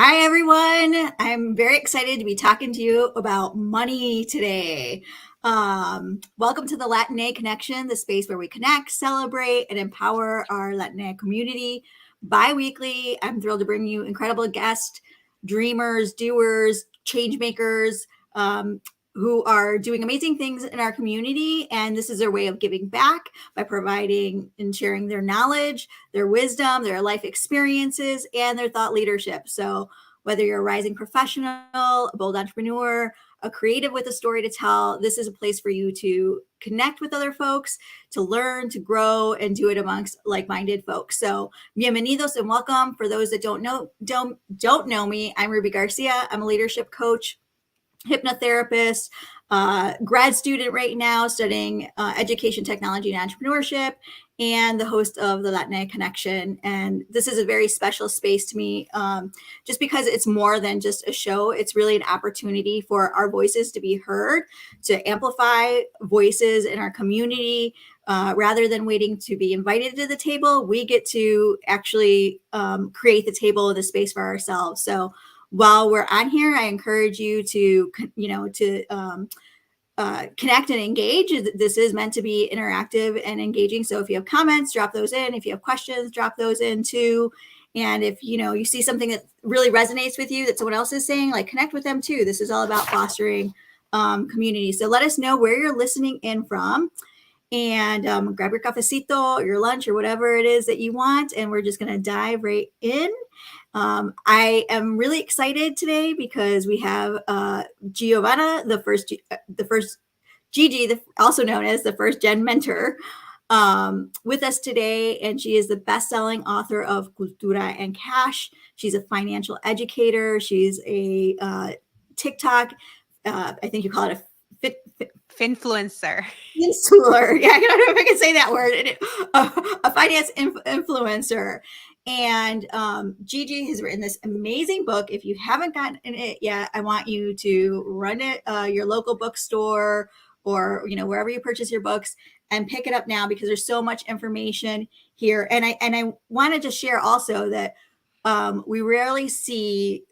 Hi, everyone. I'm very excited to be talking to you about money today. Welcome to the Latina Connection, the space where we connect, celebrate, and empower our Latina community. Bi-weekly, I'm thrilled to bring you incredible guests, dreamers, doers, change makers, who are doing amazing things in our community. And this is their way of giving back by providing and sharing their knowledge, their wisdom, their life experiences, and their thought leadership. So whether you're a rising professional, a bold entrepreneur, a creative with a story to tell, this is a place for you to connect with other folks, to learn, to grow, and do it amongst like-minded folks. So bienvenidos and welcome. For those that don't know me, I'm Ruby Garcia. I'm a leadership coach, hypnotherapist, grad student right now studying education, technology, and entrepreneurship, and the host of the Latina Connection. And this is a very special space to me, just because it's more than just a show. It's really an opportunity for our voices to be heard, to amplify voices in our community. Rather than waiting to be invited to the table, we get to actually create the table and the space for ourselves. So while we're on here, I encourage you to, connect and engage. This is meant to be interactive and engaging. So if you have comments, drop those in. If you have questions, drop those in too. And if you see something that really resonates with you that someone else is saying, like, connect with them too. This is all about fostering community. So let us know where you're listening in from. And grab your cafecito or your lunch or whatever it is that you want. And we're just going to dive right in. I am really excited today because we have Giovanna, the first Gigi, also known as the first gen mentor, with us today. And she is the best-selling author of Cultura and Cash. She's a financial educator. She's a TikTok, I think you call it a Finfluencer. Insular. Yeah, I don't know if I can say that word. A finance influencer. And Gigi has written this amazing book. If you haven't gotten it yet, I want you to run it your local bookstore or wherever you purchase your books and pick it up now, because there's so much information here. And I want to just share also that we rarely see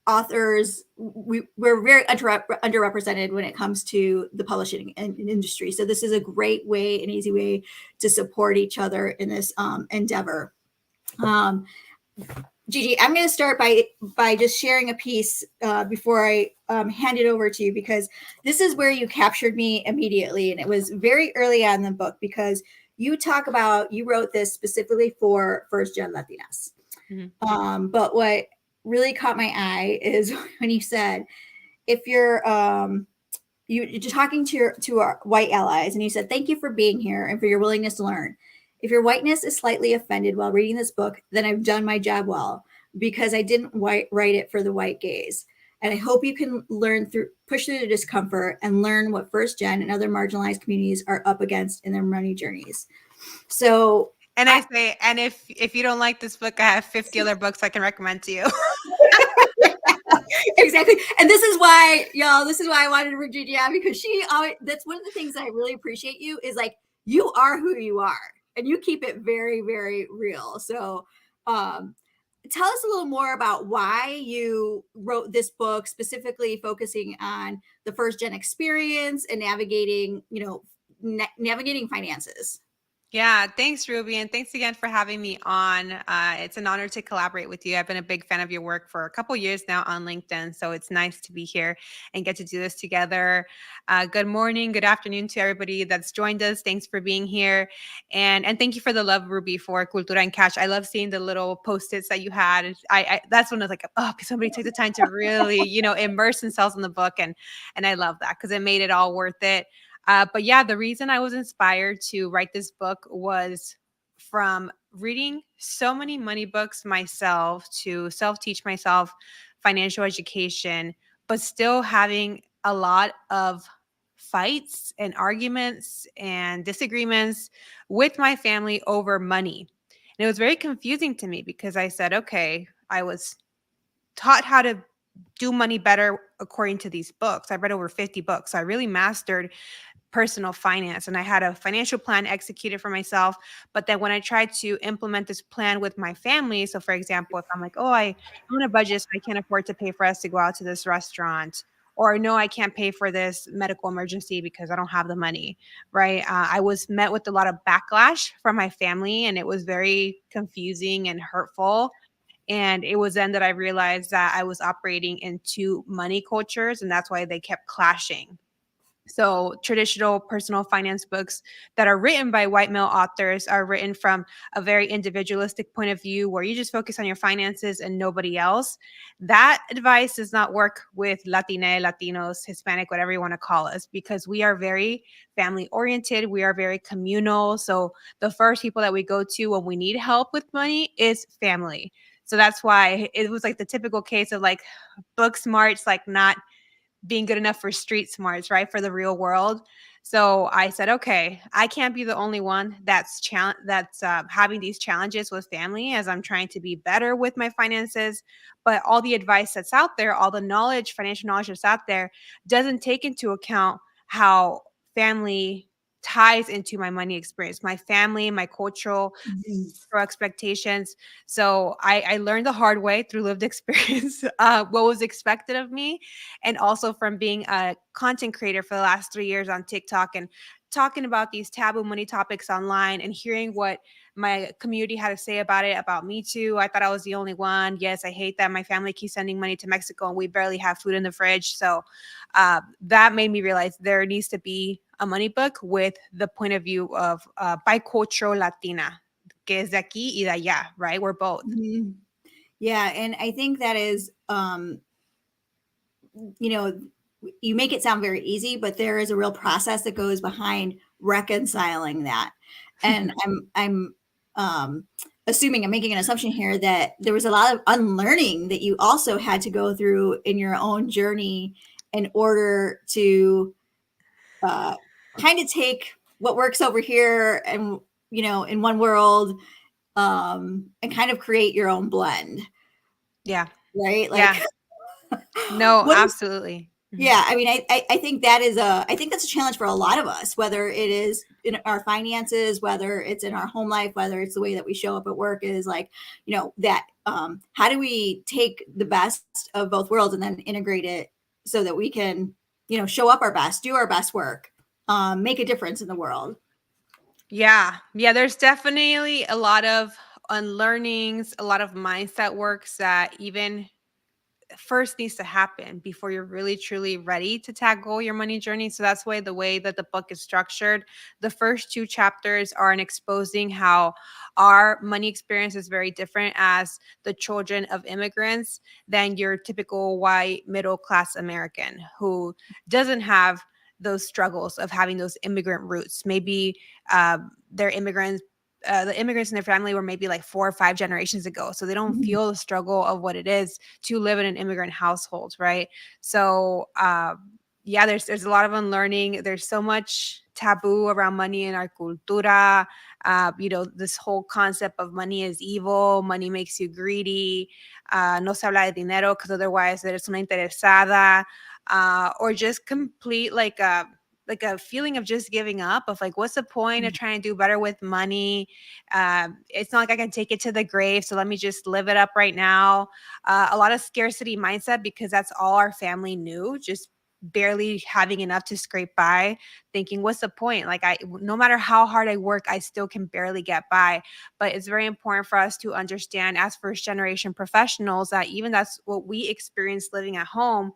authors. We're very underrepresented when it comes to the publishing industry. So this is a great way, an easy way to support each other in this endeavor. Gigi, I'm going to start by just sharing a piece before I hand it over to you, because this is where you captured me immediately. And it was very early on in the book, because you wrote this specifically for first gen Latinas. Mm-hmm. But what really caught my eye is when you said, if you're talking to our white allies, and you said, thank you for being here and for your willingness to learn. If your whiteness is slightly offended while reading this book, then I've done my job well, because I didn't write it for the white gaze. And I hope you can push through the discomfort and learn what first gen and other marginalized communities are up against in their money journeys. So, and I say, and if you don't like this book, I have 50 other books I can recommend to you. Exactly. And this is why I wanted to bring Gigi on, because that's one of the things I really appreciate you is, like, you are who you are and you keep it very, very real. So tell us a little more about why you wrote this book, specifically focusing on the first gen experience and navigating finances. Yeah, thanks, Ruby. And thanks again for having me on. It's an honor to collaborate with you. I've been a big fan of your work for a couple years now on LinkedIn. So it's nice to be here and get to do this together. Good morning, good afternoon to everybody that's joined us. Thanks for being here. And thank you for the love, Ruby, for Cultura and Cash. I love seeing the little post-its that you had. That's when I was like, oh, somebody took the time to really, immerse themselves in the book. And I love that, because it made it all worth it. But yeah, the reason I was inspired to write this book was from reading so many money books myself, to self-teach myself financial education, but still having a lot of fights and arguments and disagreements with my family over money. And it was very confusing to me, because I said, okay, I was taught how to do money better according to these books. I read over 50 books. So I really mastered personal finance, and I had a financial plan executed for myself. But then when I tried to implement this plan with my family, so for example, if I'm like, oh, I own a budget, so I can't afford to pay for us to go out to this restaurant, or no, I can't pay for this medical emergency because I don't have the money, right? I was met with a lot of backlash from my family, and it was very confusing and hurtful. And it was then that I realized that I was operating in two money cultures, and that's why they kept clashing. So, traditional personal finance books that are written by white male authors are written from a very individualistic point of view where you just focus on your finances and nobody else. That advice does not work with Latina, Latinos, Hispanic, whatever you want to call us, because we are very family oriented. We are very communal. So, the first people that we go to when we need help with money is family. So that's why it was like the typical case of like book smarts, like not being good enough for street smarts, right? For the real world. So I said, okay, I can't be the only one that's having these challenges with family as I'm trying to be better with my finances. But all the advice that's out there, all the knowledge, financial knowledge that's out there, doesn't take into account how family ties into my money experience, my family, my cultural Mhm. expectations. So I learned the hard way through lived experience what was expected of me, and also from being a content creator for the last 3 years on TikTok and talking about these taboo money topics online and hearing what my community had to say about it, about me too. I thought I was the only one. Yes, I hate that my family keeps sending money to Mexico and we barely have food in the fridge. So that made me realize there needs to be a money book with the point of view of bicultural Latina, que es de aquí y de allá, right? We're both. Mhm. Yeah, and I think that is, you know, you make it sound very easy, but there is a real process that goes behind reconciling that. And I'm assuming, I'm making an assumption here that there was a lot of unlearning that you also had to go through in your own journey in order to uh, kind of take what works over here and, in one world, and kind of create your own blend, Yeah. right? Like, Yeah. No, what is absolutely. Mhm. yeah, I mean, I think I think that's a challenge for a lot of us, whether it is in our finances, whether it's in our home life, whether it's the way that we show up at work, is like, that, how do we take the best of both worlds and then integrate it so that we can, show up our best, do our best work, make a difference in the world. Yeah. Yeah. There's definitely a lot of unlearnings, a lot of mindset works that even first needs to happen before you're really truly ready to tackle your money journey. So that's why the way that the book is structured, the first two chapters are in exposing how our money experience is very different as the children of immigrants than your typical white middle class American who doesn't have those struggles of having those immigrant roots. Maybe they're immigrants, the immigrants in their family were maybe like 4 or 5 generations ago. So they don't Mhm. feel the struggle of what it is to live in an immigrant household, right? So yeah, there's a lot of unlearning. There's so much taboo around money in our cultura. This whole concept of money is evil, money makes you greedy. No se habla de dinero because otherwise eres una interesada, or just complete like a feeling of just giving up of like, what's the point of trying to do better with money? It's not like I can take it to the grave, so let me just live it up right now. A lot of scarcity mindset because that's all our family knew, just barely having enough to scrape by, thinking what's the point, like I no matter how hard I work I still can barely get by. But it's very important for us to understand as first generation professionals that even that's what we experienced living at home,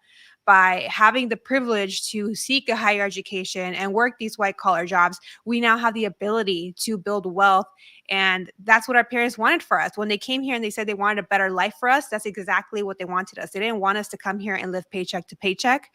by having the privilege to seek a higher education and work these white collar jobs, we now have the ability to build wealth. And that's what our parents wanted for us. When they came here and they said they wanted a better life for us, that's exactly what they wanted us. They didn't want us to come here and live paycheck to paycheck.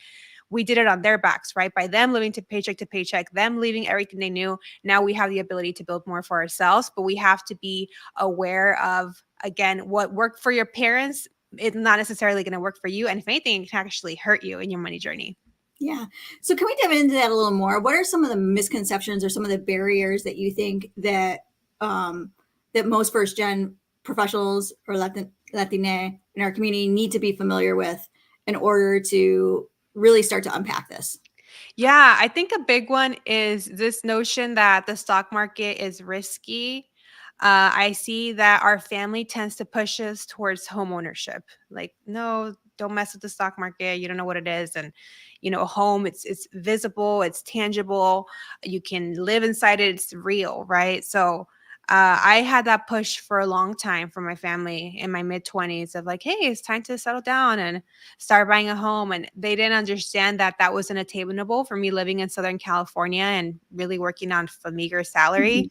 We did it on their backs, right? By them living to paycheck, them leaving everything they knew. Now we have the ability to build more for ourselves, but we have to be aware of, again, what worked for your parents it's not necessarily going to work for you. And if anything, it can actually hurt you in your money journey. Yeah. So can we dive into that a little more? What are some of the misconceptions or some of the barriers that you think that that most first gen professionals or Latina in our community need to be familiar with in order to really start to unpack this? Yeah, I think a big one is this notion that the stock market is risky. I see that our family tends to push us towards home ownership. Like, no, don't mess with the stock market. You don't know what it is. And, a home, it's visible, it's tangible. You can live inside it. It's real, right? So I had that push for a long time from my family in my mid 20s of like, hey, it's time to settle down and start buying a home. And they didn't understand that that wasn't attainable for me living in Southern California and really working on a meager salary.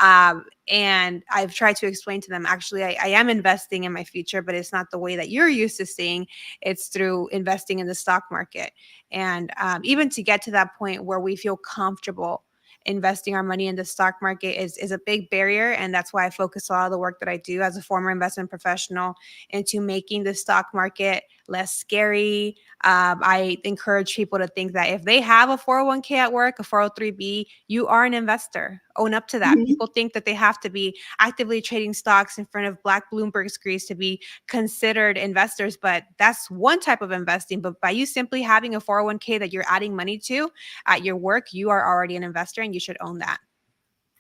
Mhm. And I've tried to explain to them, actually, I am investing in my future, but it's not the way that you're used to seeing. It's through investing in the stock market. And even to get to that point where we feel comfortable investing our money in the stock market is a big barrier. And that's why I focus a lot of the work that I do as a former investment professional into making the stock market less scary. I encourage people to think that if they have a 401k at work, a 403b, you are an investor. Own up to that. Mhm. People think that they have to be actively trading stocks in front of black Bloomberg screens to be considered investors, but that's one type of investing. But by you simply having a 401k that you're adding money to at your work, you are already an investor and you should own that.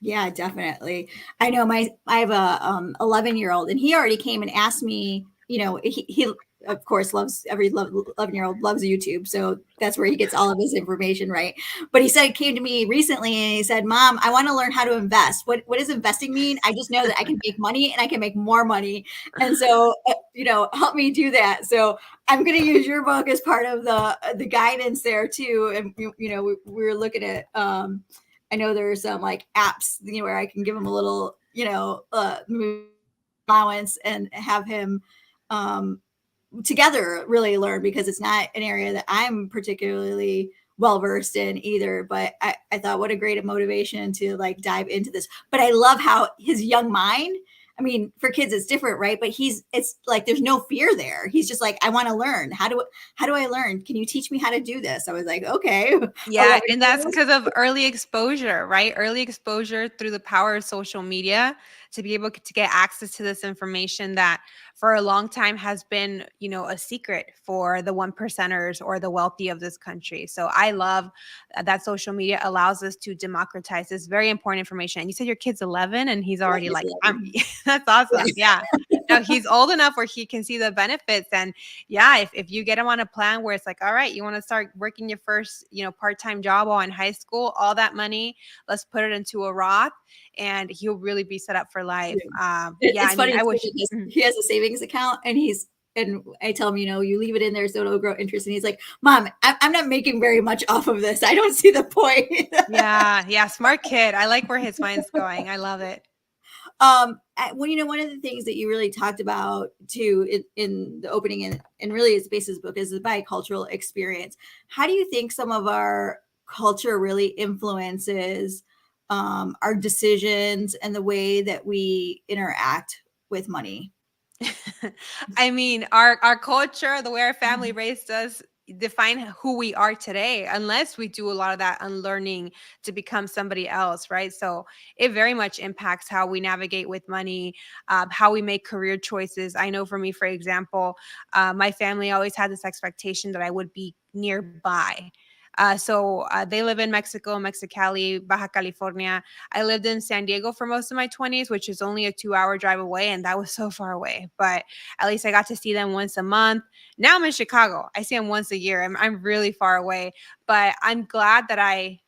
Yeah, definitely. I know I have a 11-year-old, and he already came and asked me. He of course loves 11-year-old loves YouTube, so that's where he gets all of his information, right? But he said came to me recently and he said, "Mom, I want to learn how to invest. What does investing mean? I just know that I can make money and I can make more money, and so help me do that." So I'm going to use your book as part of the guidance there too. And we were looking at. I know there's some like apps, where I can give him a little, allowance and have him um, together really learn, because it's not an area that I'm particularly well versed in either. But I thought, what a great motivation to like dive into this. But I love how his young mind. I mean, for kids it's different, right? But it's like there's no fear there. He's just like, I want to learn. How do I learn? Can you teach me how to do this? I was like, okay. Oh, Yeah, and that's because of early exposure, right? Early exposure through the power of social media to be able to get access to this information that for a long time has been, a secret for the one percenters or the wealthy of this country. So I love that social media allows us to democratize this very important information. And you said your kid's 11 and he's yeah, already he's like, 11. that's awesome. Yeah. Now he's old enough where he can see the benefits. And yeah, if you get him on a plan where it's like, all right, you want to start working your first, part-time job while in high school, all that money, let's put it into a Roth and he'll really be set up for life. Yeah. Yeah, It's I mean, funny I too wish. because Mhm. he has a savings account, and I tell him, you leave it in there so it'll grow interest. And he's like, Mom, I'm not making very much off of this. I don't see the point. Yeah, yeah, smart kid. I like where his mind's going. I love it. Well, one of the things that you really talked about too in the opening, and really its basis book, is the bicultural experience. How do you think some of our culture really influences our decisions and the way that we interact with money? I mean, our culture, the way our family raised us, define who we are today, unless we do a lot of that unlearning to become somebody else, right? So it very much impacts how we navigate with money, how we make career choices. I know for me, for example, my family always had this expectation that I would be nearby. So they live in Mexico, Mexicali, Baja California. I lived in San Diego for most of my 20s, which is only a 2-hour drive away. And that was so far away. But at least I got to see them once a month. Now I'm in Chicago. I see them once a year. I'm really far away. But I'm glad that I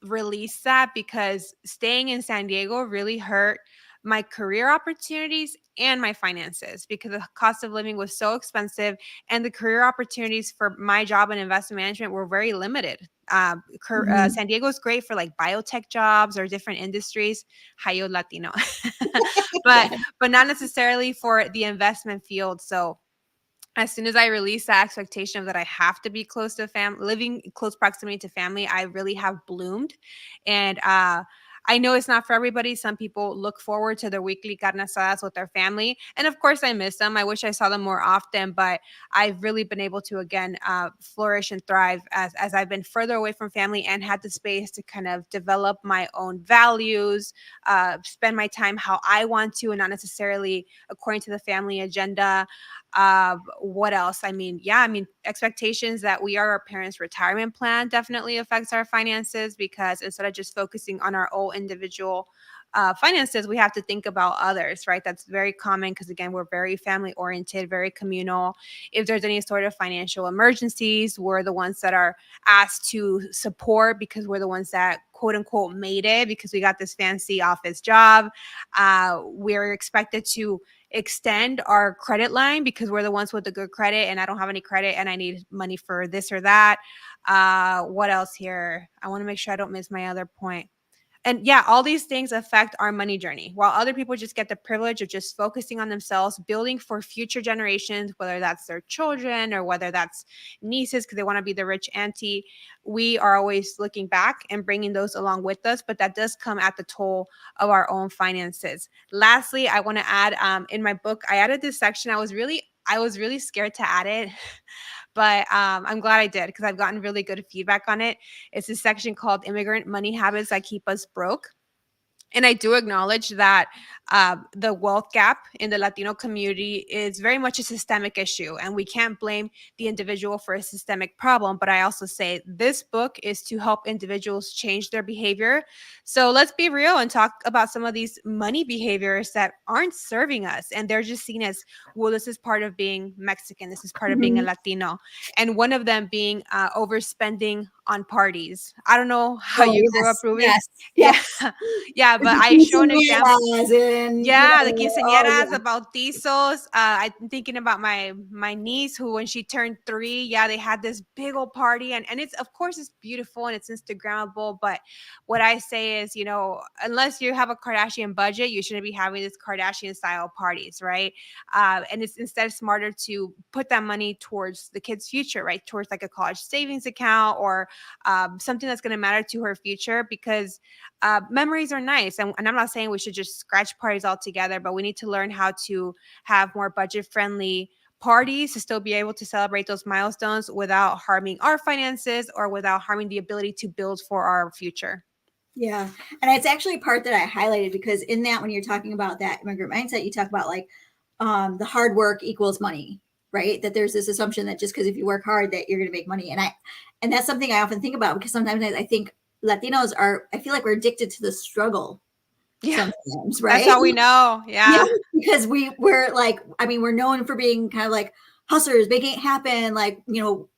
release that because staying in San Diego really hurt my career opportunities and my finances because the cost of living was so expensive and the career opportunities for my job in investment management were very limited. Mhm. San Diego is great for like biotech jobs or different industries. Hayo Latino, but Yeah. but not necessarily for the investment field. So as soon as I release that expectation of that I have to be close to family, living close proximity to family, I really have bloomed. And I know it's not for everybody. Some people look forward to their weekly carne asadas with their family. And of course, I miss them. I wish I saw them more often, but I've really been able to, again, flourish and thrive as I've been further away from family and had the space to kind of develop my own values, spend my time how I want to, and not necessarily according to the family agenda. What else? I mean, yeah, I mean, expectations that we are our parents' retirement plan definitely affects our finances, because instead of just focusing on our own individual finances, we have to think about others, right? That's very common because, again, we're very family oriented, very communal. If there's any sort of financial emergencies, we're the ones that are asked to support because we're the ones that quote unquote made it because we got this fancy office job. We're expected to extend our credit line because we're the ones with the good credit, and I don't have any credit and I need money for this or that. What else here? I want to make sure I don't miss my other point. And yeah, all these things affect our money journey. While other people just get the privilege of just focusing on themselves, building for future generations, whether that's their children or whether that's nieces because they want to be the rich auntie, we are always looking back and bringing those along with us. But that does come at the toll of our own finances. Lastly, I want to add in my book, I added this section. I was really scared to add it. But I'm glad I did because I've gotten really good feedback on it. It's a section called Immigrant Money Habits That Keep Us Broke. And I do acknowledge that the wealth gap in the Latino community is very much a systemic issue, and we can't blame the individual for a systemic problem. But I also say this book is to help individuals change their behavior. So let's be real and talk about some of these money behaviors that aren't serving us. And they're just seen as, well, this is part of being Mexican, this is part of being a Mhm. Latino. And one of them being overspending on parties. I don't know how Oh, you grew up, yes, Ruby. yes, Yeah. yes. Yeah, With but the I show an example. quinceañeras and, Yeah, the oh, quinceañeras, yeah. the bautizos. I'm thinking about my niece who, when she turned 3, yeah, they had this big old party, and it's, of course, it's beautiful and it's Instagrammable. But what I say is, unless you have a Kardashian budget, you shouldn't be having this Kardashian style parties, right? And it's instead smarter to put that money towards the kid's future, right? Towards like a college savings account or something that's going to matter to her future, because memories are nice. And I'm not saying we should just scratch parties altogether, but we need to learn how to have more budget friendly parties to still be able to celebrate those milestones without harming our finances or without harming the ability to build for our future. Yeah. And it's actually a part that I highlighted because in that, when you're talking about that immigrant mindset, you talk about like the hard work equals money, right? That there's this assumption that just because if you work hard that you're going to make money. And that's something I often think about because sometimes I think Latinos I feel like we're addicted to the struggle Yeah, sometimes, that's right? how we know. Yeah, Yeah. because we're like, I mean, we're known for being kind of like hustlers, making it happen, like,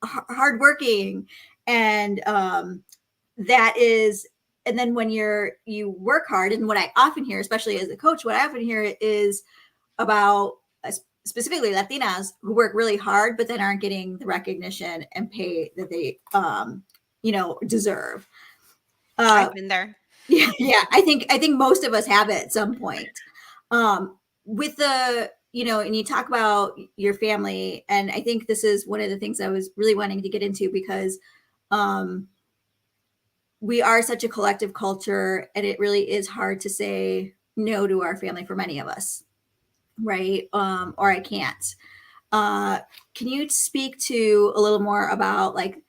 hardworking. And that is, and then when you work hard, and what I often hear, especially as a coach, what I often hear is about specifically Latinas who work really hard, but then aren't getting the recognition and pay that they, deserve. I've been there. Yeah, yeah. I think most of us have it at some point. With and you talk about your family, and I think this is one of the things I was really wanting to get into because um, we are such a collective culture, and it really is hard to say no to our family for many of us, right? Or I can't. Can you speak to a little more about like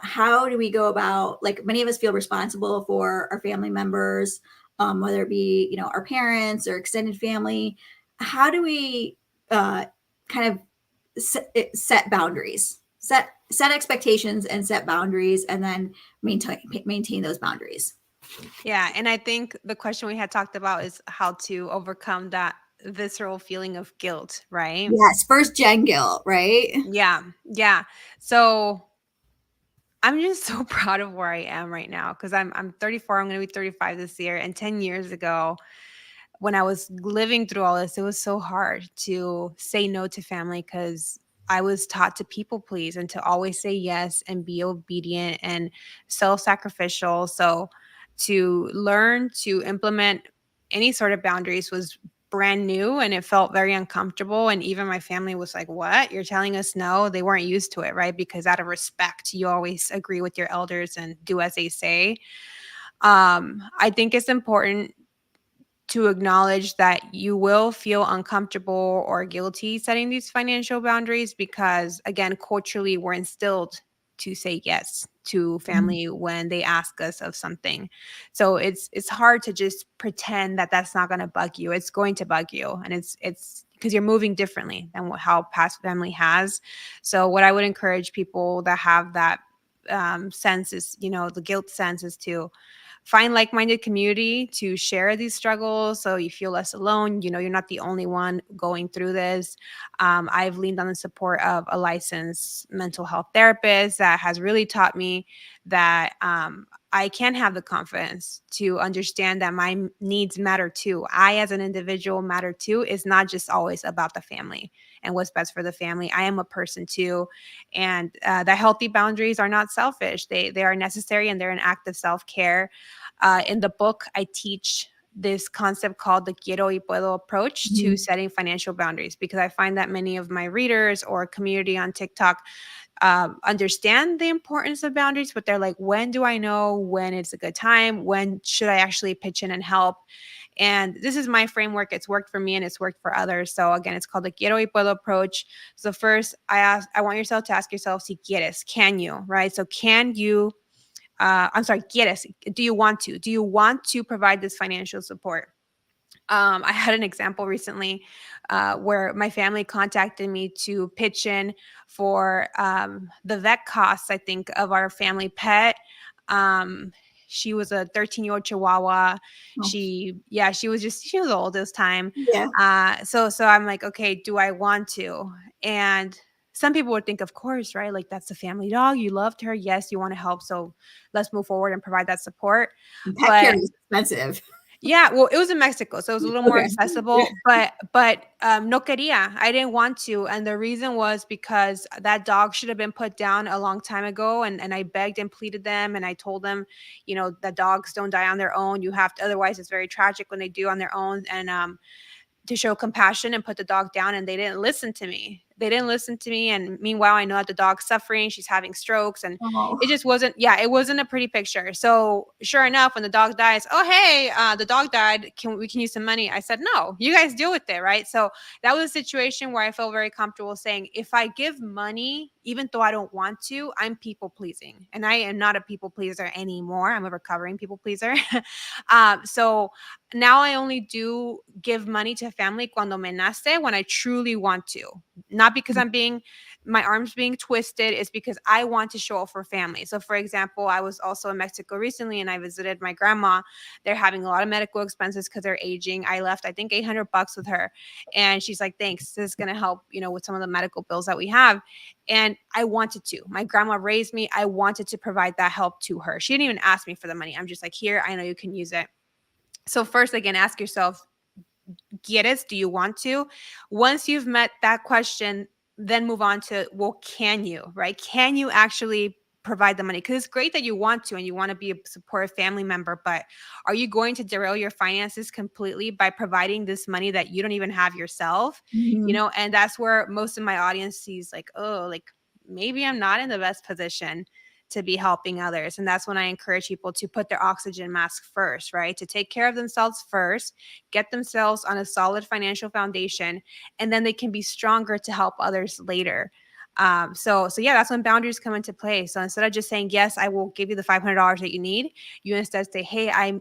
how do we go about, like, many of us feel responsible for our family members, whether it be, our parents or extended family. How do we kind of set boundaries, set expectations and set boundaries, and then maintain those boundaries? Yeah. And I think the question we had talked about is how to overcome that visceral feeling of guilt, right? Yes, first gen guilt, right? Yeah. Yeah. So I'm just so proud of where I am right now because I'm 34. I'm going to be 35 this year. And 10 years ago, when I was living through all this, it was so hard to say no to family because I was taught to people please and to always say yes and be obedient and self sacrificial. So to learn to implement any sort of boundaries was brand new and it felt very uncomfortable. And even my family was like, "What? You're telling us no?" They weren't used to it, right? Because out of respect, you always agree with your elders and do as they say. I think it's important to acknowledge that you will feel uncomfortable or guilty setting these financial boundaries because, again, culturally we're instilled to say yes to Mhm. family when they ask us of something. So it's hard to just pretend that that's not going to bug you. It's going to bug you, and it's because you're moving differently than how past family has. So what I would encourage people that have that sense is, the guilt sense, is to find like-minded community to share these struggles so you feel less alone. You're not the only one going through this. I've leaned on the support of a licensed mental health therapist that has really taught me that I can have the confidence to understand that my needs matter too. I, as an individual, matter too. It's not just always about the family and what's best for the family. I am a person too. And the healthy boundaries are not selfish. They are necessary, and they're an act of self-care. In the book, I teach this concept called the quiero y puedo approach to setting financial boundaries, because I find that many of my readers or community on TikTok understand the importance of boundaries, but they're like, when do I know when it's a good time? When should I actually pitch in and help? And this is my framework. It's worked for me and it's worked for others. So again, it's called the quiero y puedo approach. So first, I want yourself to ask yourself, si quieres, can you, right? So can you, I'm sorry, quieres, do you want to? Do you want to provide this financial support? I had an example recently where my family contacted me to pitch in for the vet costs, I think, of our family pet. Um, she was a 13-year-old Chihuahua. Oh, She was old this time. yeah. So I'm like, okay, do I want to? And some people would think, of course, right? Like, that's a family dog. You loved her. Yes, you want to help. So let's move forward and provide that support. Pet care But is expensive. yeah, well, it was in Mexico, so it was a little more Okay. accessible, but no quería. I didn't want to, and the reason was because that dog should have been put down a long time ago, and I begged and pleaded them, and I told them, that dogs don't die on their own. You have to, otherwise it's very tragic when they do on their own, and to show compassion and put the dog down, and they didn't listen to me. And meanwhile, I know that the dog's suffering. She's having strokes, and Oh, it just wasn't, yeah, it wasn't a pretty picture. So sure enough, when the dog dies, oh, hey, the dog died. We can use some money? I said, no, you guys deal with it, right? So that was a situation where I felt very comfortable saying, if I give money, even though I don't want to, I'm people pleasing. And I am not a people pleaser anymore. I'm a recovering people pleaser. So now I only do give money to family cuando me nace, when I truly want to. Not because my arms being twisted, is because I want to show up for family. So for example, I was also in Mexico recently and I visited my grandma. They're having a lot of medical expenses because they're aging. I left, I think, $800 with her. And she's like, thanks, this is going to help, with some of the medical bills that we have. And I wanted to. My grandma raised me. I wanted to provide that help to her. She didn't even ask me for the money. I'm just like, here, I know you can use it. So first, again, ask yourself, ¿quieres? Do you want to? Once you've met that question, then move on to, well, can you, right? Can you actually provide the money? Because it's great that you want to and you want to be a supportive family member, but are you going to derail your finances completely by providing this money that you don't even have yourself? And that's where most of my audience sees like, oh, like maybe I'm not in the best position to be helping others. And that's when I encourage people to put their oxygen mask first, right? To take care of themselves first, get themselves on a solid financial foundation, and then they can be stronger to help others later. So yeah, that's when boundaries come into play. So instead of just saying, yes, I will give you the $500 that you need, you instead say, hey, I'm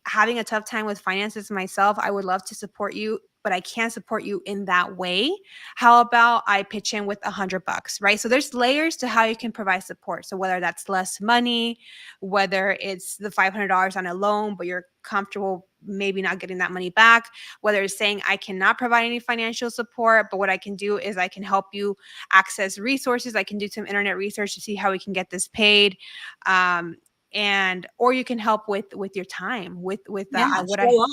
having a tough time with finances myself. I would love to support you, but I can't support you in that way. How about I pitch in with $100, right? So there's layers to how you can provide support. So whether that's less money, whether it's the $500 on a loan, but you're comfortable maybe not getting that money back, whether it's saying I cannot provide any financial support, but what I can do is I can help you access resources. I can do some internet research to see how we can get this paid. Or you can help with your time, with yeah. what I Show up.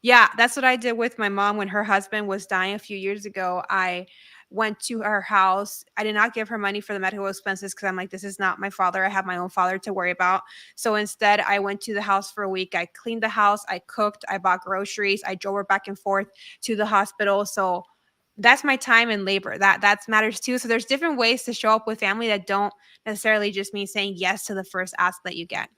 yeah, that's what I did with my mom when her husband was dying a few years ago. I went to her house. I did not give her money for the medical expenses because I'm like, this is not my father. I have my own father to worry about. So instead, I went to the house for a week. I cleaned the house. I cooked. I bought groceries. I drove her back and forth to the hospital. So that's my time and labor. That matters too. So there's different ways to show up with family that don't necessarily just mean saying yes to the first ask that you get.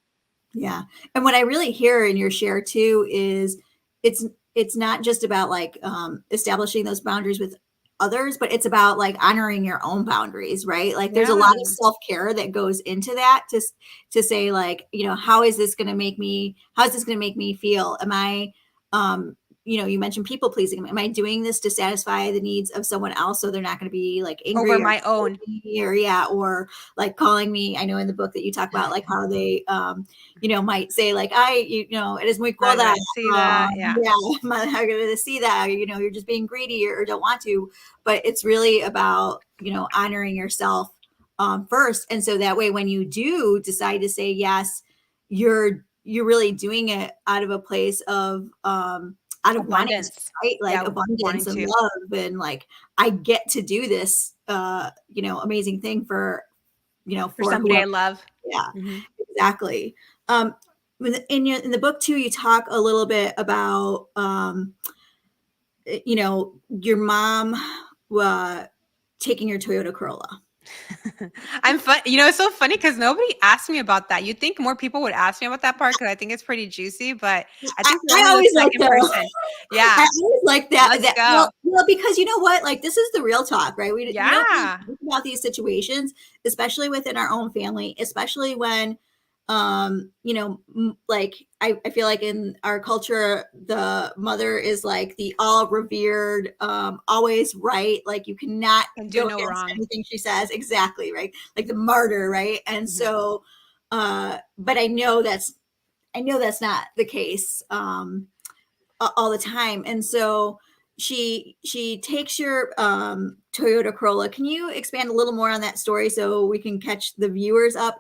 Yeah. And what I really hear in your share too is it's it's not just about like establishing those boundaries with others, but it's about like honoring your own boundaries, right? Like there's a lot of Yeah. self-care that goes into that to say like, how is this going to make me feel? Am I you mentioned people pleasing. Am I doing this to satisfy the needs of someone else so they're not going to be like angry Over or my own. or like calling me? I know in the book that you talk about like how they might say like eres muy Not coda, gonna see that. Yeah. yeah, I'm not going to see that, you're just being greedy or don't want to. But it's really about honoring yourself first, and so that way when you do decide to say yes, you're really doing it out of a place of out of wanting to, Abundance. right? Like Yeah, abundance wanting and to. love, and like I get to do this amazing thing for For for somebody I whoever. love. Yeah, Hmm. exactly. In the book too, you talk a little bit about your mom taking your Toyota Corolla. I'm fun. It's so funny because nobody asked me about that. You'd think more people would ask me about that part because I think it's pretty juicy, but I think you're I only the always like second that. person. I Yeah, always like that. let's go. Well, because you know what? Like this is the real talk, right? We don't really Yeah, talk about these situations, especially within our own family, especially when, like I feel like in our culture, the mother is like the all revered, always right. Like you cannot can do go no against wrong. anything she says. Exactly, right? Like the martyr, right? And Hmm. so, but I know that's not the case all the time. And so she takes your Toyota Corolla. Can you expand a little more on that story so we can catch the viewers up?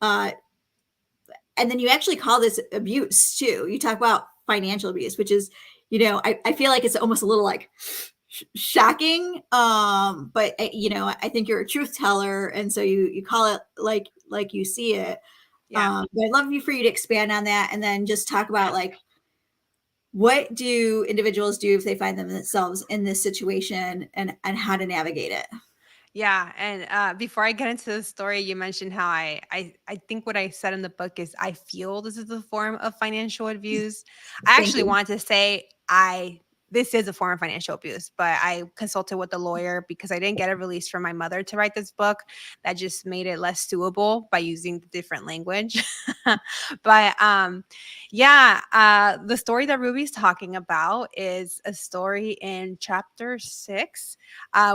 Uh, and then you actually call this abuse too. You talk about financial abuse, which is, I feel like it's almost a little like shocking. But I think you're a truth teller, and so you call it like you see it. Yeah. But I'd love for you to expand on that, and then just talk about like what do individuals do if they find themselves in this situation, and how to navigate it. Yeah, and before I get into the story, you mentioned how I think what I said in the book is I feel this is a form of financial abuse. I Thank actually you. wanted to say I this is a form of financial abuse, but I consulted with a lawyer because I didn't get a release from my mother to write this book. That just made it less suable by using the different language. But yeah, the story that Ruby's talking about is a story in chapter 6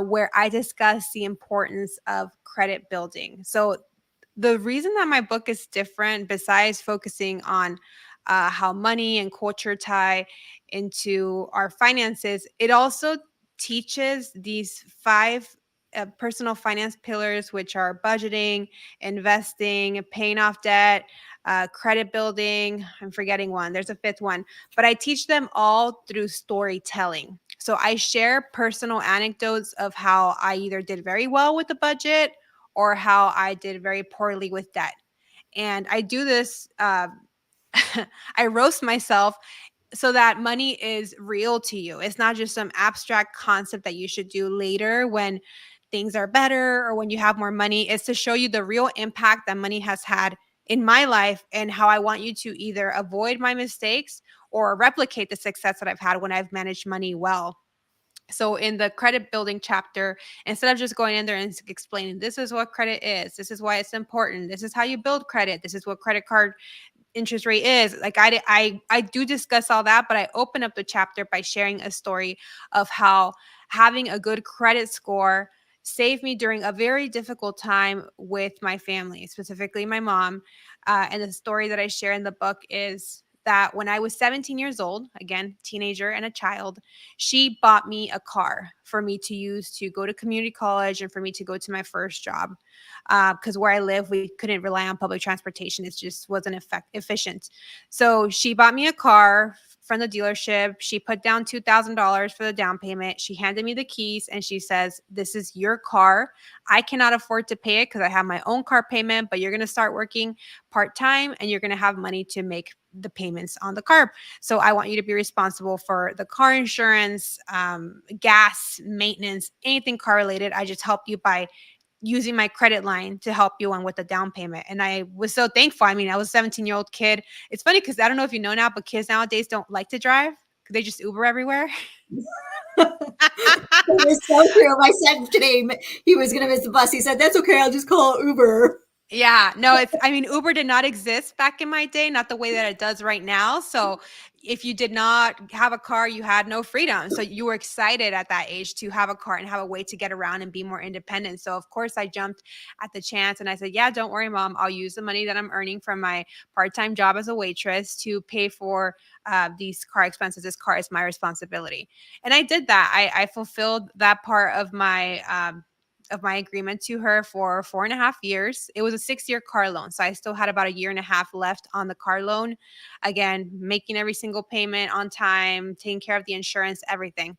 where I discuss the importance of credit building. So, the reason that my book is different, besides focusing on how money and culture tie into our finances, it also teaches these 5 personal finance pillars, which are budgeting, investing, paying off debt, credit building. I'm forgetting one. There's a 5th one, but I teach them all through storytelling. So I share personal anecdotes of how I either did very well with the budget or how I did very poorly with debt. And I do this, I roast myself so that money is real to you. It's not just some abstract concept that you should do later when things are better or when you have more money. It's to show you the real impact that money has had in my life and how I want you to either avoid my mistakes or replicate the success that I've had when I've managed money well. So in the credit building chapter, instead of just going in there and explaining this is what credit is, this is why it's important, this is how you build credit, this is what credit card interest rate is, like I do discuss all that, but I open up the chapter by sharing a story of how having a good credit score saved me during a very difficult time with my family, specifically my mom. And the story that I share in the book is that when I was 17 years old, again, teenager and a child, she bought me a car for me to use to go to community college and for me to go to my first job. Because where I live, we couldn't rely on public transportation. It just wasn't efficient. So she bought me a car from the dealership. She put down $2,000 for the down payment. She handed me the keys and she says, "This is your car. I cannot afford to pay it because I have my own car payment, but you're going to start working part time and you're going to have money to make the payments on the car. So I want you to be responsible for the car insurance, gas, maintenance, anything car related. I just help you by using my credit line to help you on with the down payment." And I was so thankful. I mean, I was a 17-year-old kid. It's funny because I don't know if you know now, but kids nowadays don't like to drive. They just Uber everywhere. It was so true. My son today, he was going to miss the bus. He said, "That's okay. I'll just call Uber." Yeah, no, I mean, Uber did not exist back in my day, not the way that it does right now. So if you did not have a car, you had no freedom. So you were excited at that age to have a car and have a way to get around and be more independent. So of course I jumped at the chance and I said, yeah, don't worry, mom. I'll use the money that I'm earning from my part-time job as a waitress to pay for these car expenses. This car is my responsibility. And I did that. I fulfilled that part of my agreement to her for 4.5 years. It was a 6 year car loan. So I still had about a year and a half left on the car loan. Again, making every single payment on time, taking care of the insurance, everything.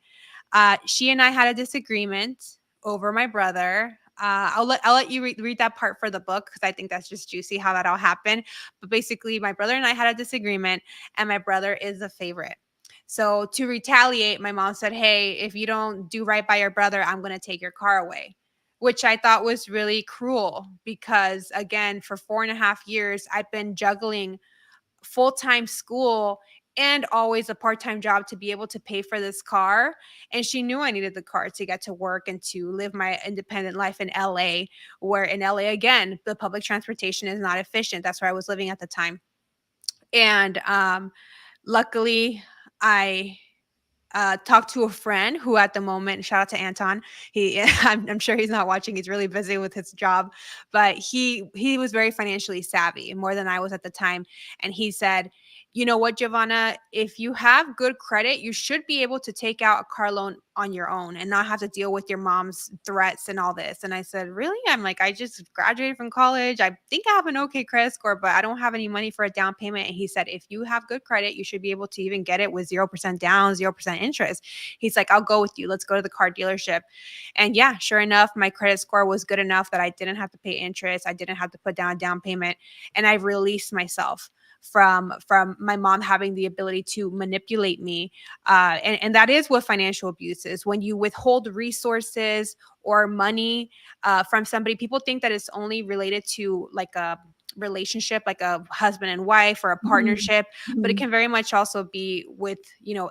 She and I had a disagreement over my brother. I'll let you read that part for the book because I think that's just juicy how that all happened. But basically, my brother and I had a disagreement, and my brother is the favorite. So to retaliate, my mom said, "Hey, if you don't do right by your brother, I'm going to take your car away." Which I thought was really cruel because, again, for 4.5 years, I've been juggling full time school and always a part time job to be able to pay for this car. And she knew I needed the car to get to work and to live my independent life in LA, where in LA, again, the public transportation is not efficient. That's where I was living at the time. And luckily, I talked to a friend who at the moment, shout out to Anton. I'm sure he's not watching. He's really busy with his job, but he was very financially savvy, more than I was at the time. And he said, you know what, Giovanna, if you have good credit, you should be able to take out a car loan on your own and not have to deal with your mom's threats and all this. And I said, really? I'm like, I just graduated from college. I think I have an okay credit score, but I don't have any money for a down payment. And he said, if you have good credit, you should be able to even get it with 0% down, 0% interest. He's like, I'll go with you. Let's go to the car dealership. And yeah, sure enough, my credit score was good enough that I didn't have to pay interest. I didn't have to put down a down payment. And I released myself from my mom having the ability to manipulate me. And that is what financial abuse is. When you withhold resources or money from somebody, people think that it's only related to like a relationship, like a husband and wife or a Mhm. partnership, but it Mhm. can very much also be with,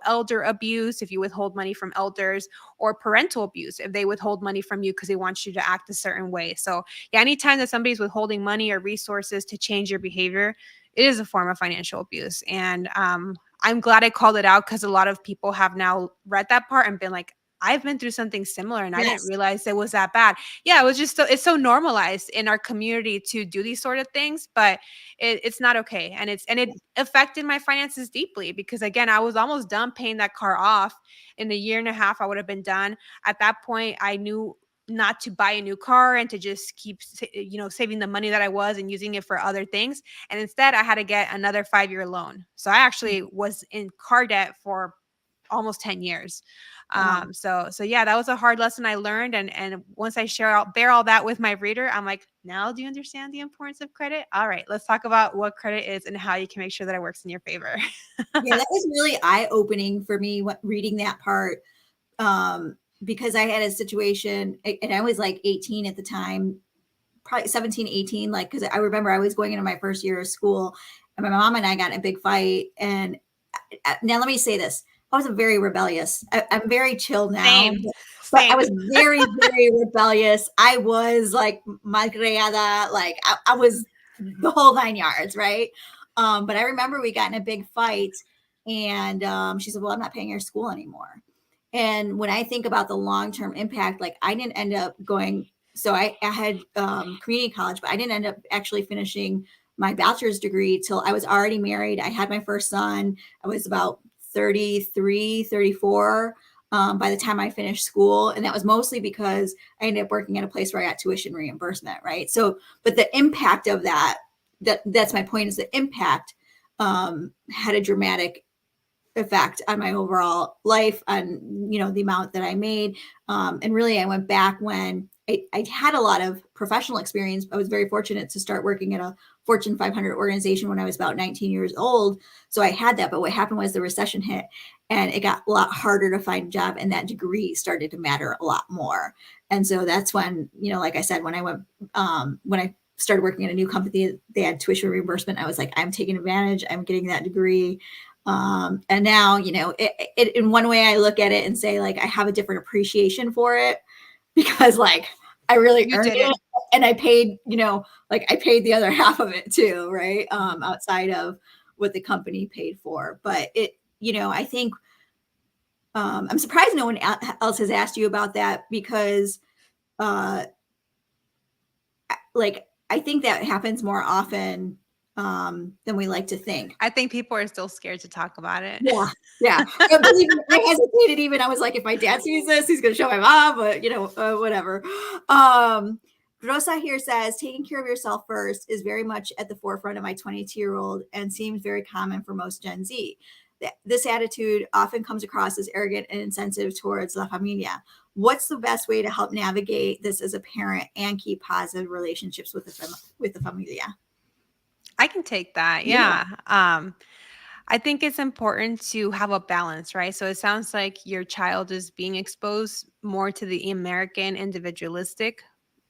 elder abuse, if you withhold money from elders, or parental abuse, if they withhold money from you because they want you to act a certain way. So yeah, anytime that somebody's withholding money or resources to change your behavior, it is a form of financial abuse. And I'm glad I called it out because a lot of people have now read that part and been like, I've been through something similar and I didn't Yes. realize it was that bad. Yeah, it was just it's so normalized in our community to do these sort of things, but it's not okay. And it affected my finances deeply because, again, I was almost done paying that car off. In a year and a half, I would have been done. At that point, I knew not to buy a new car and to just keep saving the money that I was and using it for other things. And instead, I had to get another 5 year loan. So I actually was in car debt for almost 10 years. Wow. So yeah, that was a hard lesson I learned. And once I bear all that with my reader, I'm like, now do you understand the importance of credit? All right, let's talk about what credit is and how you can make sure that it works in your favor. Yeah, that was really eye-opening for me reading that part, because I had a situation, and I was like 18 at the time, probably 17, 18, like, because I remember I was going into my first year of school, and my mom and I got in a big fight. And now let me say this. I was very rebellious. I'm very chill now, Same, but I same. was very, very rebellious. I was like malcriada, like I was the whole 9 yards, right? But I remember we got in a big fight, and she said, "Well, I'm not paying your school anymore." And when I think about the long term impact, like I didn't end up going. So I had community college, but I didn't end up actually finishing my bachelor's degree till I was already married. I had my first son. I was about 33, 34 by the time I finished school. And that was mostly because I ended up working at a place where I got tuition reimbursement, right? So, but the impact of that's my point, is the impact had a dramatic effect on my overall life, on the amount that I made. And really, I went back when I had a lot of professional experience. I was very fortunate to start working at a Fortune 500 organization when I was about 19 years old. So I had that. But what happened was the recession hit, and it got a lot harder to find a job, and that degree started to matter a lot more. And so that's when, like I said, when I started working at a new company, they had tuition reimbursement. I was like, I'm taking advantage. I'm getting that degree. And now, in one way I look at it and say, like, I have a different appreciation for it because, like, I really You earned did it. it. and I paid, like I paid the other half of it too, right? Outside of what the company paid for. But I think I'm surprised no one else has asked you about that because, uh, like, I think that happens more often than we like to think. I think people are still scared to talk about it. Yeah, yeah. And believe me, I hesitated even. I was like, if my dad sees this, he's going to show my mom, but whatever. Rosa here says, taking care of yourself first is very much at the forefront of my 22-year-old and seems very common for most Gen Z. This attitude often comes across as arrogant and insensitive towards La Familia. What's the best way to help navigate this as a parent and keep positive relationships with the familia? I can take that. Yeah. Yeah. I think it's important to have a balance, right? So it sounds like your child is being exposed more to the American individualistic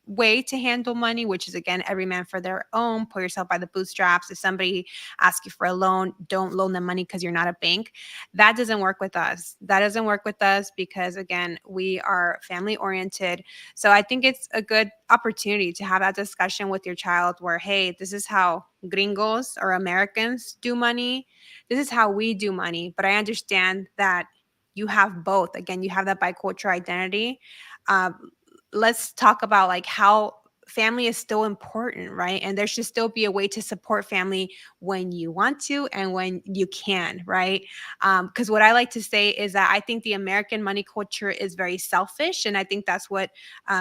way to handle money, which is again, every man for their own, pull yourself by the bootstraps. If somebody asks you for a loan, don't loan them money because you're not a bank. That doesn't work with us. That doesn't work with us because again, we are family oriented. So I think it's a good opportunity to have that discussion with your child where, hey, this is how gringos or Americans do money. This is how we do money. But I understand that you have both. Again, you have that bicultural identity. Let's talk about like how family is still important, right? And there should still be a way to support family when you want to and when you can, right? Because what I like to say is that I think the American money culture is very selfish. And I think that's what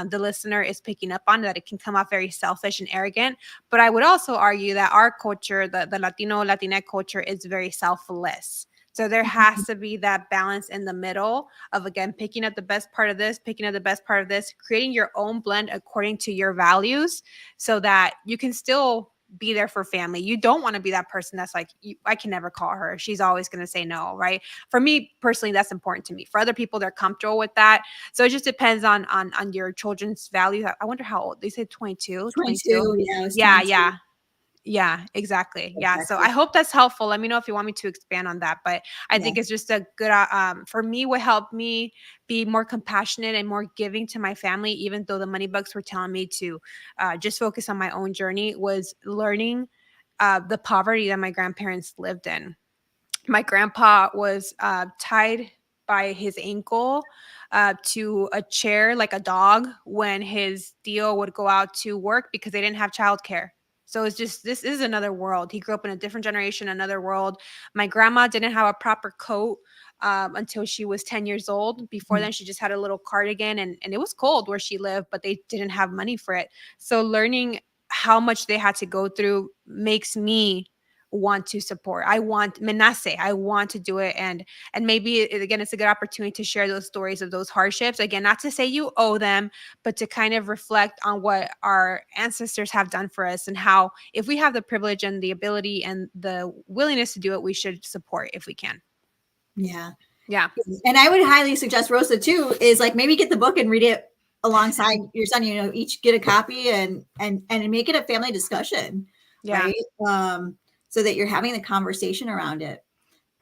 the listener is picking up on, that it can come off very selfish and arrogant. But I would also argue that our culture, the Latino, Latina culture, is very selfless. So there has to be that balance in the middle of, again, picking up the best part of this, picking up the best part of this, creating your own blend according to your values so that you can still be there for family. You don't want to be that person that's like, I can never call her. She's always going to say no, right? For me personally, that's important to me. For other people, they're comfortable with that. So it just depends on your children's values. I wonder how old. They said 22, 22. 22. Yeah, I was Yeah, 22. yeah. Yeah, exactly. Yeah. So Exactly. I hope that's helpful. Let me know if you want me to expand on that. But I Yeah. think it's just a good, for me, what helped me be more compassionate and more giving to my family, even though the money bugs were telling me to just focus on my own journey, was learning the poverty that my grandparents lived in. My grandpa was tied by his ankle to a chair like a dog when his deal would go out to work because they didn't have childcare. So it's just, this is another world. He grew up in a different generation, another world. My grandma didn't have a proper coat until she was 10 years old. Before then, she just had a little cardigan, and it was cold where she lived, but they didn't have money for it. So learning how much they had to go through makes me want to support. I want menace. I want to do it. And maybe again, it's a good opportunity to share those stories of those hardships. Again, not to say you owe them, but to kind of reflect on what our ancestors have done for us and how, if we have the privilege and the ability and the willingness to do it, we should support if we can. Yeah. Yeah. And I would highly suggest, Rosa, too, is like maybe get the book and read it alongside your son, each get a copy and make it a family discussion, Yeah. right? So that you're having the conversation around it.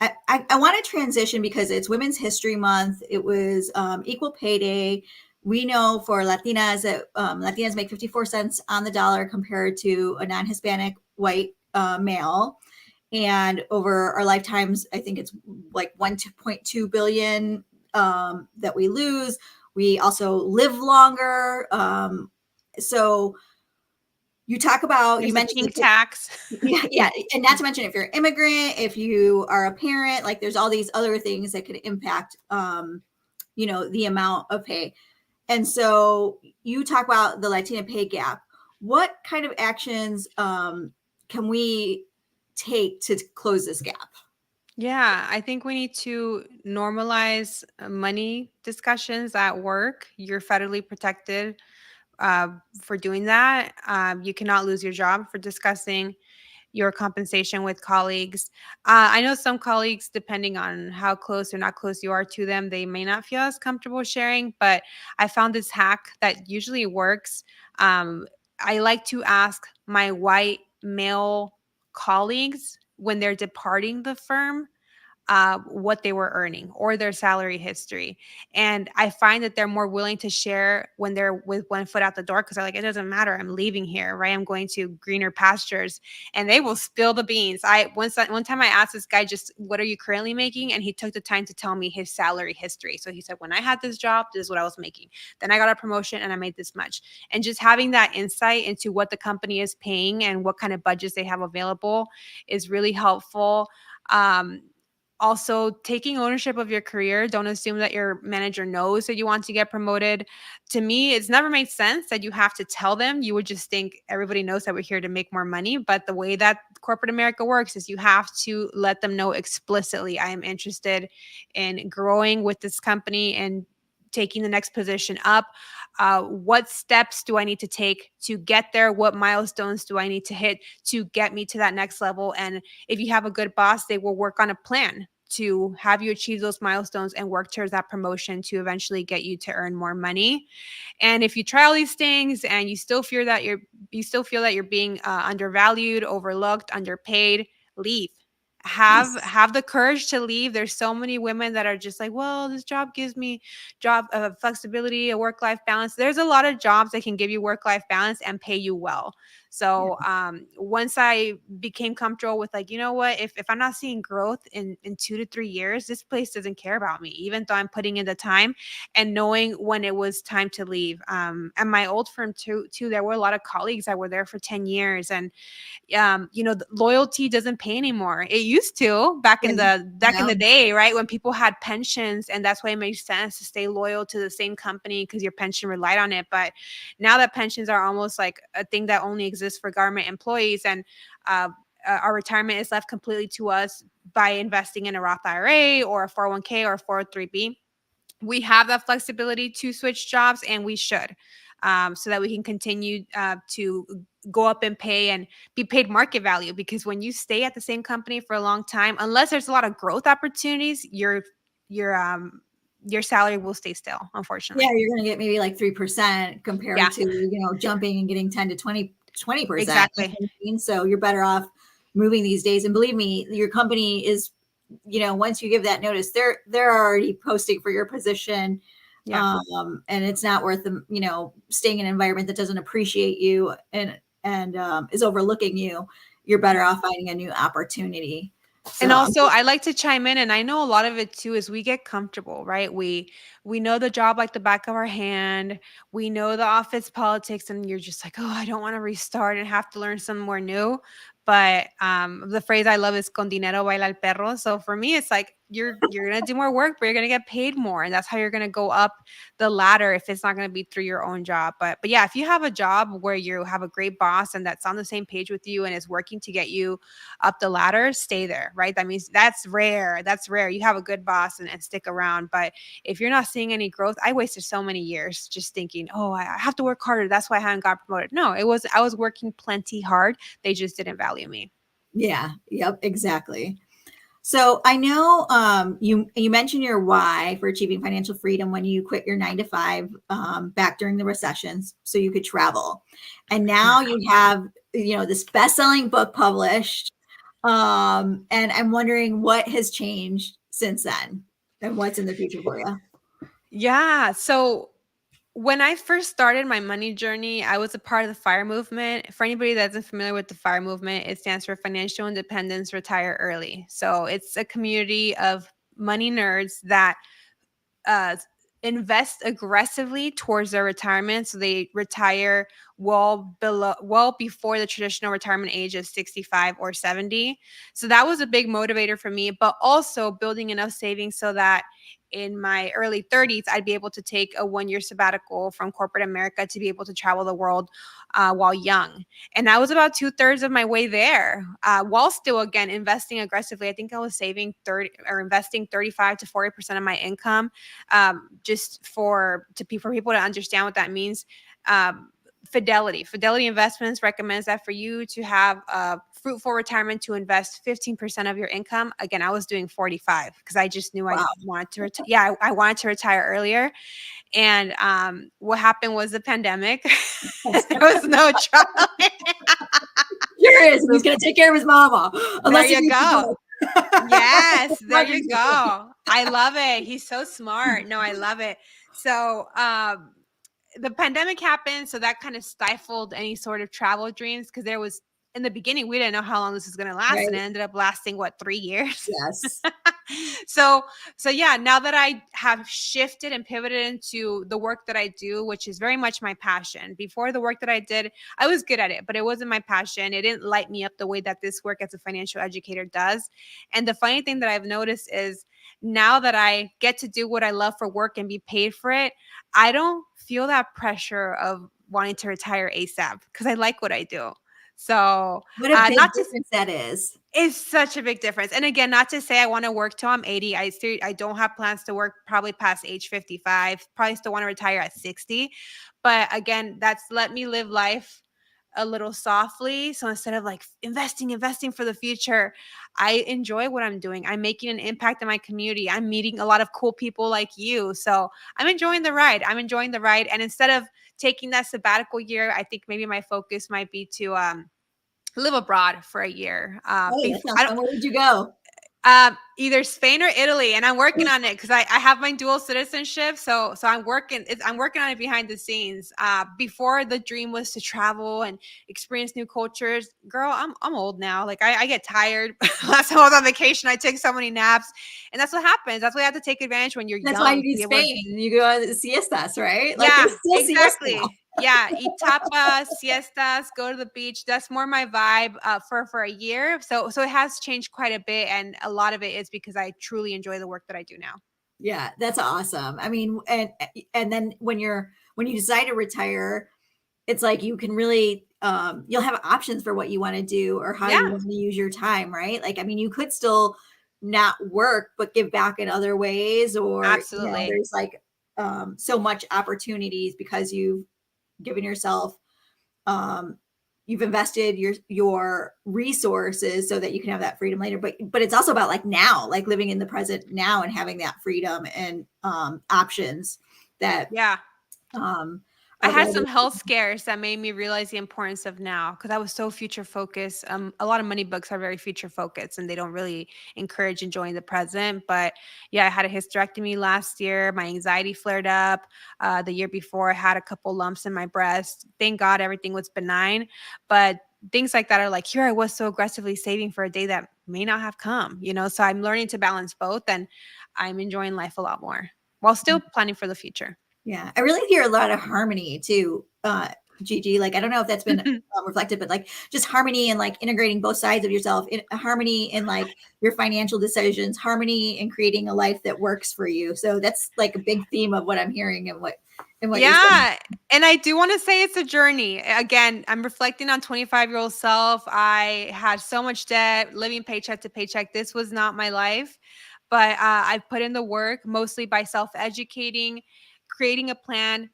I want to transition because it's Women's History Month. It was Equal Pay Day. We know for Latinas that Latinas make 54 cents on the dollar compared to a non-Hispanic white male. And over our lifetimes, I think it's like 1.2 billion that we lose. We also live longer. So you talk about, you There's a mentioned pink tax. yeah, and not to mention if you're an immigrant, if you are a parent, like there's all these other things that could impact, the amount of pay. And so you talk about the Latina pay gap. What kind of actions can we take to close this gap? Yeah, I think we need to normalize money discussions at work. You're federally protected uh, for doing that. You cannot lose your job for discussing your compensation with colleagues. I know some colleagues, depending on how close or not close you are to them, they may not feel as comfortable sharing, but I found this hack that usually works. I like to ask my white male colleagues when they're departing the firm what they were earning or their salary history. And I find that they're more willing to share when they're with one foot out the door, because they're like, it doesn't matter, I'm leaving here, right? I'm going to greener pastures. And they will spill the beans. One time I asked this guy, just what are you currently making? And he took the time to tell me his salary history. So he said, when I had this job, this is what I was making. Then I got a promotion and I made this much. And just having that insight into what the company is paying and what kind of budgets they have available is really helpful. Also, taking ownership of your career. Don't assume that your manager knows that you want to get promoted. To me, it's never made sense that you have to tell them. You would just think everybody knows that we're here to make more money. But the way that corporate America works is you have to let them know explicitly, I am interested in growing with this company and taking the next position up. What steps do I need to take to get there? What milestones do I need to hit to get me to that next level? And if you have a good boss, they will work on a plan to have you achieve those milestones and work towards that promotion to eventually get you to earn more money. And if you try all these things and you still feel that you're being undervalued, overlooked, underpaid, leave. Yes. Have the courage to leave. There's so many women that are just like, well, this job gives me job flexibility, a work life balance. There's a lot of jobs that can give you work life balance and pay you well. Yeah. So once I became comfortable with, like, you know what, if I'm not seeing growth in 2 to 3 years, this place doesn't care about me, even though I'm putting in the time. And knowing when it was time to leave. And my old firm too, there were a lot of colleagues that were there for 10 years. And the loyalty doesn't pay anymore. It used to back in Yeah. the day, right? When people had pensions, and that's why it made sense to stay loyal to the same company because your pension relied on it. But now that pensions are almost like a thing that only exists for government employees, and our retirement is left completely to us by investing in a Roth IRA or a 401k or a 403b. We have that flexibility to switch jobs, and we should, so that we can continue to go up in pay and be paid market value. Because when you stay at the same company for a long time, unless there's a lot of growth opportunities, your your salary will stay still, Yeah, unfortunately. you're going to get maybe like 3% Yeah, compared to, jumping and getting 10 to 20%. You know exactly. what I mean? So you're better off moving these days. And believe me, your company is, once you give that notice, they're already posting for your position. Yeah. And it's not worth them, staying in an environment that doesn't appreciate you and is overlooking you. You're better off finding a new opportunity. So And also, I like to chime in, and I know a lot of it too is we get comfortable, right? We know the job like the back of our hand. We know the office politics, and you're just like, oh, I don't want to restart and have to learn somewhere new. But the phrase I love is "con dinero baila el perro." So for me, it's like you're gonna do more work, but you're gonna get paid more, and that's how you're gonna go up the ladder if it's not gonna be through your own job. But yeah, if you have a job where you have a great boss and that's on the same page with you and is working to get you up the ladder, stay there, right? That means that's rare. That's rare. You have a good boss and stick around. But if you're not seeing any growth, I wasted so many years just thinking, oh, I have to work harder. That's why I haven't got promoted. No, I was working plenty hard. They just didn't value me. yeah, yep, exactly. So I know you mentioned your why for achieving financial freedom when you quit your 9 to 5 back during the recessions, so you could travel, and Yeah. now you have this best-selling book published, and I'm wondering what has changed since then, and what's in the future for you. Yeah. So when I first started my money journey, I was a part of the FIRE movement. For anybody that isn't familiar with the FIRE movement, it stands for Financial Independence Retire Early. So it's a community of money nerds that uh, invest aggressively towards their retirement, so they retire well before the traditional retirement age of 65 or 70. So that was a big motivator for me, but also building enough savings so that in my early 30s I'd be able to take a 1 year sabbatical from corporate America to be able to travel the world while young. And I was about 2/3 of my way there, while still, again, investing aggressively. I think I was saving 30 or investing 35 to 40% of my income, just for people to understand what that means. Fidelity Investments recommends that for you to have a fruitful retirement, to invest 15% of your income. Again, I was doing 45 because I just knew I Wow. wanted to I wanted to retire earlier. And what happened was the pandemic. There was no traveling. Here he is, and he's going to take care of his mama, There unless he you needs to go. go. Yes, there you Emergency. go. I love it. He's so smart. No, I love it. So, the pandemic happened, so that kind of stifled any sort of travel dreams because there was in the beginning we didn't know how long this was going to last, and it Right. ended up lasting what 3 years. Yes. so so yeah, now that I have shifted and pivoted into the work that I do, which is very much my passion. Before, the work that I did, I was good at it, but it wasn't my passion. It didn't light me up the way that this work as a financial educator does. And the funny thing that I've noticed is now that I get to do what I love for work and be paid for it, I don't feel that pressure of wanting to retire ASAP because I like what I do. So, What a big not to difference that is. it's such a big difference. And again, not to say I want to work till I'm 80. I don't have plans to work probably past age 55. Probably still want to retire at 60. But again, that's let me live life a little softly. So instead of like investing for the future, I enjoy what I'm doing. I'm making an impact in my community. I'm meeting a lot of cool people like you. So I'm enjoying the ride. I'm enjoying the ride. And instead of taking that sabbatical year, I think maybe my focus might be to live abroad for a year. Hey, that Before sounds I don't fun. Where would you go? either Spain or Italy, and I'm working on it because I have my dual citizenship. So I'm working on it behind the scenes. Before, the dream was to travel and experience new cultures. Girl, I'm old now. Like I get tired. Last time I was on vacation, I took so many naps, and that's what happens. That's why you have to take advantage when you're That's why you young to do be able to. Spain. You go on the siestas, right? Like Yeah, there's still siesta. exactly. Yeah, eat tapas, siestas, go to the beach. That's more my vibe for a year. So it has changed quite a bit, and a lot of it is because I truly enjoy the work that I do now. Yeah, that's awesome. I mean, and then when you decide to retire, it's like you can really you'll have options for what you want to do or how you Yeah, want to use your time, right? Like I mean, you could still not work but give back in other ways, or absolutely. there's like so much opportunities because you've given yourself um you've invested your resources so that you can have that freedom later, but it's also about like now, like living in the present now and having that freedom and options that Yeah. um I are had available. some health scares that made me realize the importance of now because I was so future focused. A lot of money books are very future focused and they don't really encourage enjoying the present. But yeah, I had a hysterectomy last year. My anxiety flared up. The year before, I had a couple lumps in my breast. Thank God everything was benign. But things like that are like, here I was so aggressively saving for a day that may not have come, So I'm learning to balance both and I'm enjoying life a lot more while still planning for the future. Yeah, I really hear a lot of harmony too, Gigi. Like, I don't know if that's been reflected, but like just harmony and like integrating both sides of yourself, in harmony in like your financial decisions, harmony in creating a life that works for you. So that's like a big theme of what I'm hearing and what you're saying. Yeah. And I do want to say it's a journey. Again, I'm reflecting on 25-year-old self. I had so much debt, living paycheck to paycheck. This was not my life. But I've put in the work mostly by self educating, creating a plan,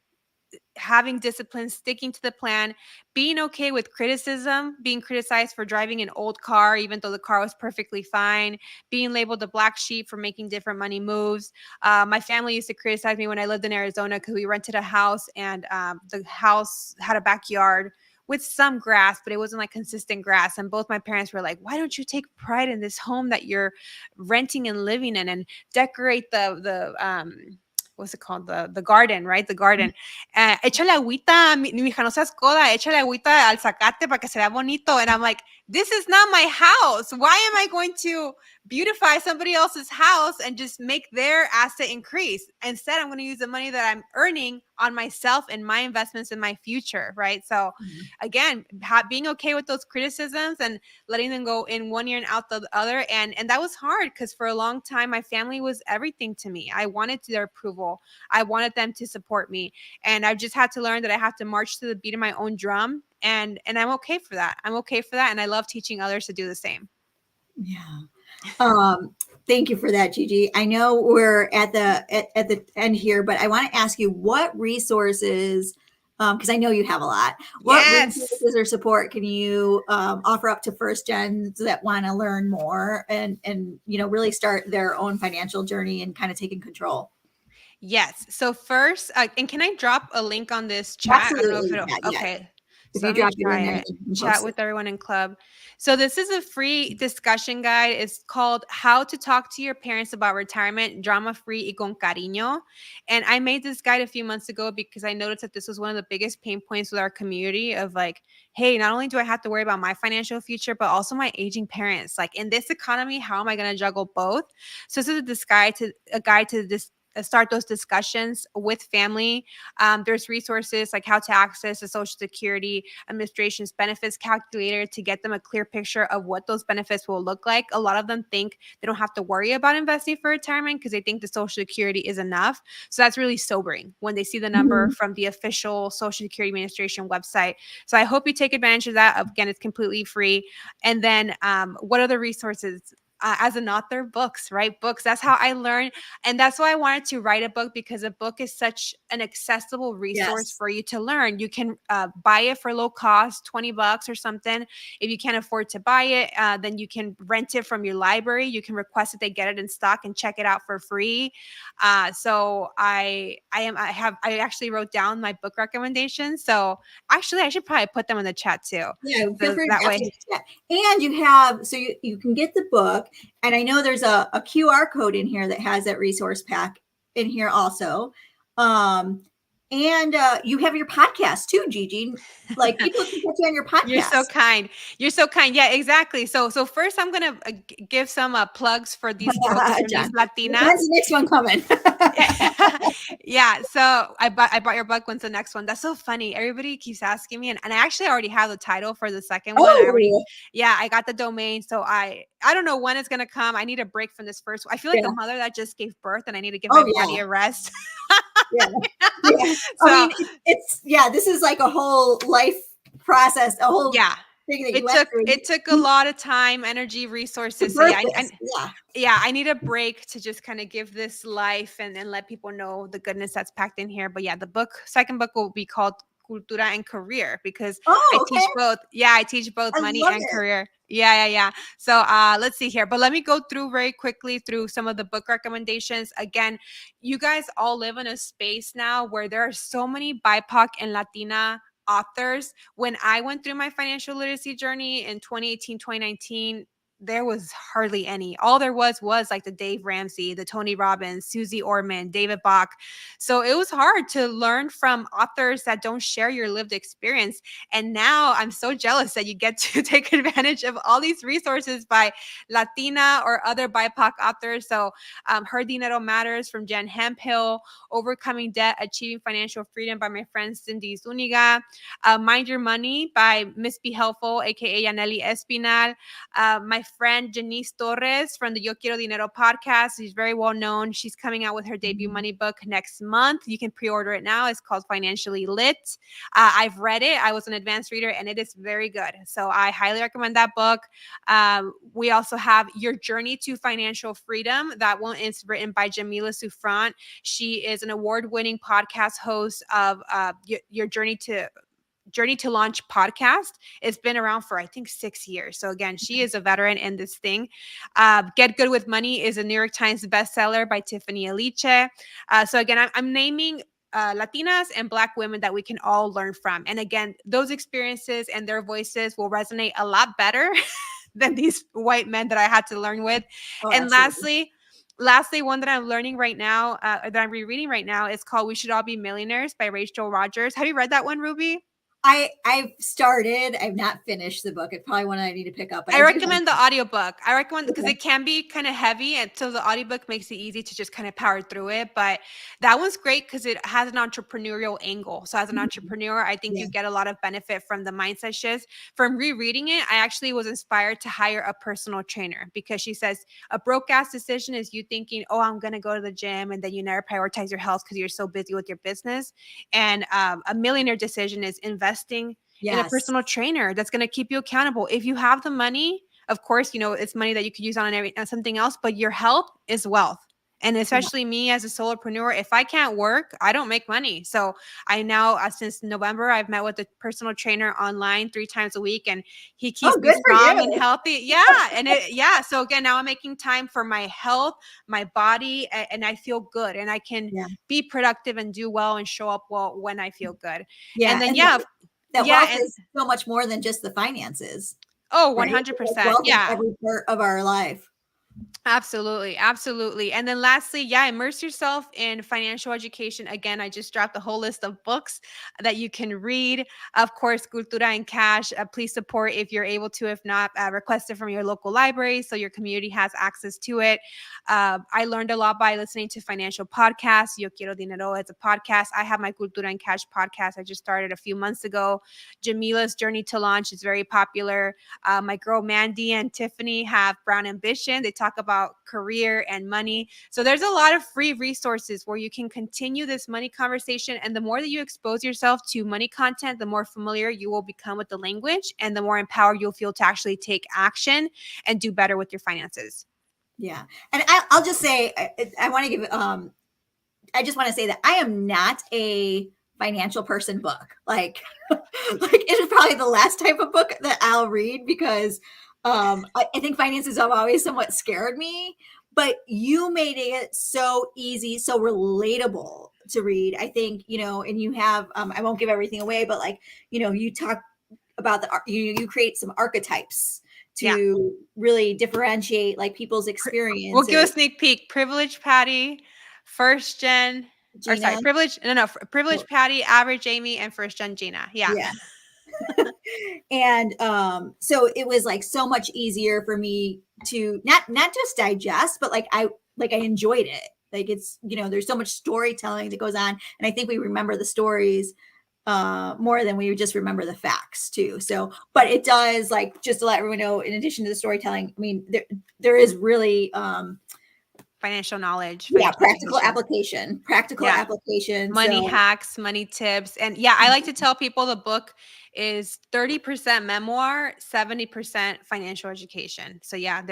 having discipline, sticking to the plan, being okay with criticism, being criticized for driving an old car, even though the car was perfectly fine, being labeled a black sheep for making different money moves. My family used to criticize me when I lived in Arizona because we rented a house and the house had a backyard with some grass, but it wasn't like consistent grass. And both my parents were like, why don't you take pride in this home that you're renting and living in and decorate the what's it called? The garden, right? The garden. Échale agüita, mi hija, no seas coda, échale agüita al zacate para que se vea bonito. And I'm like, this is not my house. Why am I going to beautify somebody else's house and just make their asset increase? Instead, I'm going to use the money that I'm earning on myself and my investments in my future, right? So, Mhm. again, being okay with those criticisms and letting them go in one ear and out the other. And that was hard because for a long time, my family was everything to me. I wanted their approval. I wanted them to support me. And I've just had to learn that I have to march to the beat of my own drum. And I'm okay for that. I'm okay for that. And I love teaching others to do the same. Yeah. Um, Thank you for that, Gigi. I know we're at the end here, but I want to ask you what resources, because I know you have a lot. What Yes. resources or support can you offer up to first gens that want to learn more and really start their own financial journey and kind of taking control? Yes. So first, and can I drop a link on this chat? I don't know if Absolutely, it'll. yeah, yeah. Okay. If So you let me drop it in try there, it. then you can Chat post it. with everyone in club. So this is a free discussion guide. It's called How to Talk to Your Parents About Retirement, Drama Free y con Cariño. And I made this guide a few months ago because I noticed that this was one of the biggest pain points with our community of like, hey, not only do I have to worry about my financial future, but also my aging parents. Like in this economy, how am I going to juggle both? So this is a guide to this start those discussions with family. There's resources like how to access the Social Security Administration's benefits calculator to get them a clear picture of what those benefits will look like. A lot of them think they don't have to worry about investing for retirement because they think the Social Security is enough. So that's really sobering when they see the number Mhm. from the official Social Security Administration website. So I hope you take advantage of that. Again, it's completely free. And then what other resources? As an author, books, right? Books. That's how I learn. And that's why I wanted to write a book, because a book is such an accessible resource Yes. for you to learn. You can buy it for low cost, $20 or something. If you can't afford to buy it, then you can rent it from your library. You can request that they get it in stock and check it out for free. So I actually wrote down my book recommendations. So actually, I should probably put them in the chat too. Yeah, feel So free to that drop it way, in the chat. And you have, so you can get the book. And I know there's a QR code in here that has that resource pack in here also. And you have your podcast too, Gigi. Like people can get you on your you're so podcast. kind. You're so kind. Yeah, exactly. So first, I'm gonna give some plugs for these books from these John, Latinas. when's the next one coming? Yeah, so I bought your book. When's the next one? That's so funny. Everybody keeps asking me, and I actually already have the title for the second one. Oh, Yeah, I got the domain. So I don't know when it's gonna come. I need a break from this first one. I feel like yeah. a mother that just gave birth, and I need to give my Oh, body yeah. a rest. Yeah. Yeah. I So mean, it's, yeah, this is like a whole life process, a whole yeah, thing that you it went took through. it took a lot of time, energy, To resources. So birth yeah, this. Yeah. I need a break to just kind of give this life and let people know the goodness that's packed in here. But yeah, second book will be called Cultura and Career, because I Oh, okay. teach both. Yeah, I teach both I money love and it. career. Yeah. So let's see here. But let me go through very quickly through some of the book recommendations. Again, you guys all live in a space now where there are so many BIPOC and Latina authors. When I went through my financial literacy journey in 2018, 2019, there was hardly any. All there was like the Dave Ramsey, the Tony Robbins, Susie Orman, David Bach. So it was hard to learn from authors that don't share your lived experience. And now I'm so jealous that you get to take advantage of all these resources by Latina or other BIPOC authors. So Her Dinero Matters from Jen Hemphill, Overcoming Debt, Achieving Financial Freedom by my friend Cindy Zuniga, Mind Your Money by Miss Be Helpful, aka Yaneli Espinal, my friend Janice Torres from the Yo Quiero Dinero podcast. She's very well known. She's coming out with her debut money book next month. You can pre-order it now. It's called Financially Lit. I've read it. I was an advanced reader, and it is very good. So I highly recommend that book. We also have Your Journey to Financial Freedom. That one is written by Jamila Souffrant. She is an award-winning podcast host of Your Journey to Launch podcast. It's been around for, I think, 6 years. So again, she is a veteran in this thing. Get Good with Money is a New York Times bestseller by Tiffany Aliche. So again, I'm naming Latinas and Black women that we can all learn from. And again, those experiences and their voices will resonate a lot better than these white men that I had to learn with. Oh, And absolutely. lastly, one that I'm learning right now, that I'm rereading right now, is called We Should All Be Millionaires by Rachel Rogers. Have you read that one, Ruby? I've started. I've not finished the book. It's probably one I need to pick up, but I I do have. recommend the audiobook. I recommend, because Okay. it can be kind of heavy, and so the audiobook makes it easy to just kind of power through it. But that one's great because it has an entrepreneurial angle. So as an Mhm. entrepreneur, I think Yeah. you get a lot of benefit from the mindset shifts. From rereading it, I actually was inspired to hire a personal trainer, because she says a broke ass decision is you thinking, oh, I'm going to go to the gym, and then you never prioritize your health because you're so busy with your business. And a millionaire decision is investing in a Yes. personal trainer that's going to keep you accountable. If you have the money, of course, it's money that you could use on something else, but your health is wealth. And Yeah. especially me as a solopreneur, if I can't work, I don't make money. So I now, since November, I've met with a personal trainer online 3 times a week, and he keeps Oh, me good for strong and you. healthy. Yeah. So again, now I'm making time for my health, my body, and I feel good, and I can Yeah. be productive and do well and show up well when I feel good. And Yeah. then, And yeah, that Yeah. wealth is so much more than just the finances, Oh, right? Like 100%. wealth is Yeah. every part of our life. Absolutely, absolutely. And then lastly, yeah, immerse yourself in financial education. Again, I just dropped a whole list of books that you can read. Of course, Cultura and Cash. Please support if you're able to. If not, request it from your local library so your community has access to it. I learned a lot by listening to financial podcasts. Yo Quiero Dinero is a podcast. I have my Cultura and Cash podcast. I just started a few months ago. Jamila's Journey to Launch is very popular. My girl Mandy and Tiffany have Brown Ambition. They talk about career and money. So there's a lot of free resources where you can continue this money conversation. And the more that you expose yourself to money content, the more familiar you will become with the language and the more empowered you'll feel to actually take action and do better with your finances. Yeah. And I'll just say, I want to give, I just want to say that I am not a financial person book. Like, like it is probably the last type of book that I'll read because I think finances have always somewhat scared me. But you made it so easy, so relatable to read. I think, you know, and you have, I won't give everything away, but like, you know, you talk about you create some archetypes Yeah. to really differentiate like people's We'll give a experiences. sneak peek. Privilege Patty, first gen, or sorry, Gina, privilege well, Patty, average Amy, and first gen Gina. Yeah. yeah. And so it was like so much easier for me to not just digest, but like I enjoyed it. Like it's, you know, there's so much storytelling that goes on, and I think we remember the stories more than we just remember the facts too. So, but it does, like, just to let everyone know, in addition to the storytelling, I mean, there is really Financial knowledge, yeah, financial education. practical Yeah. application. Money So hacks, money tips. And yeah, I like to tell people the book is 30% memoir, 70% financial education. So yeah,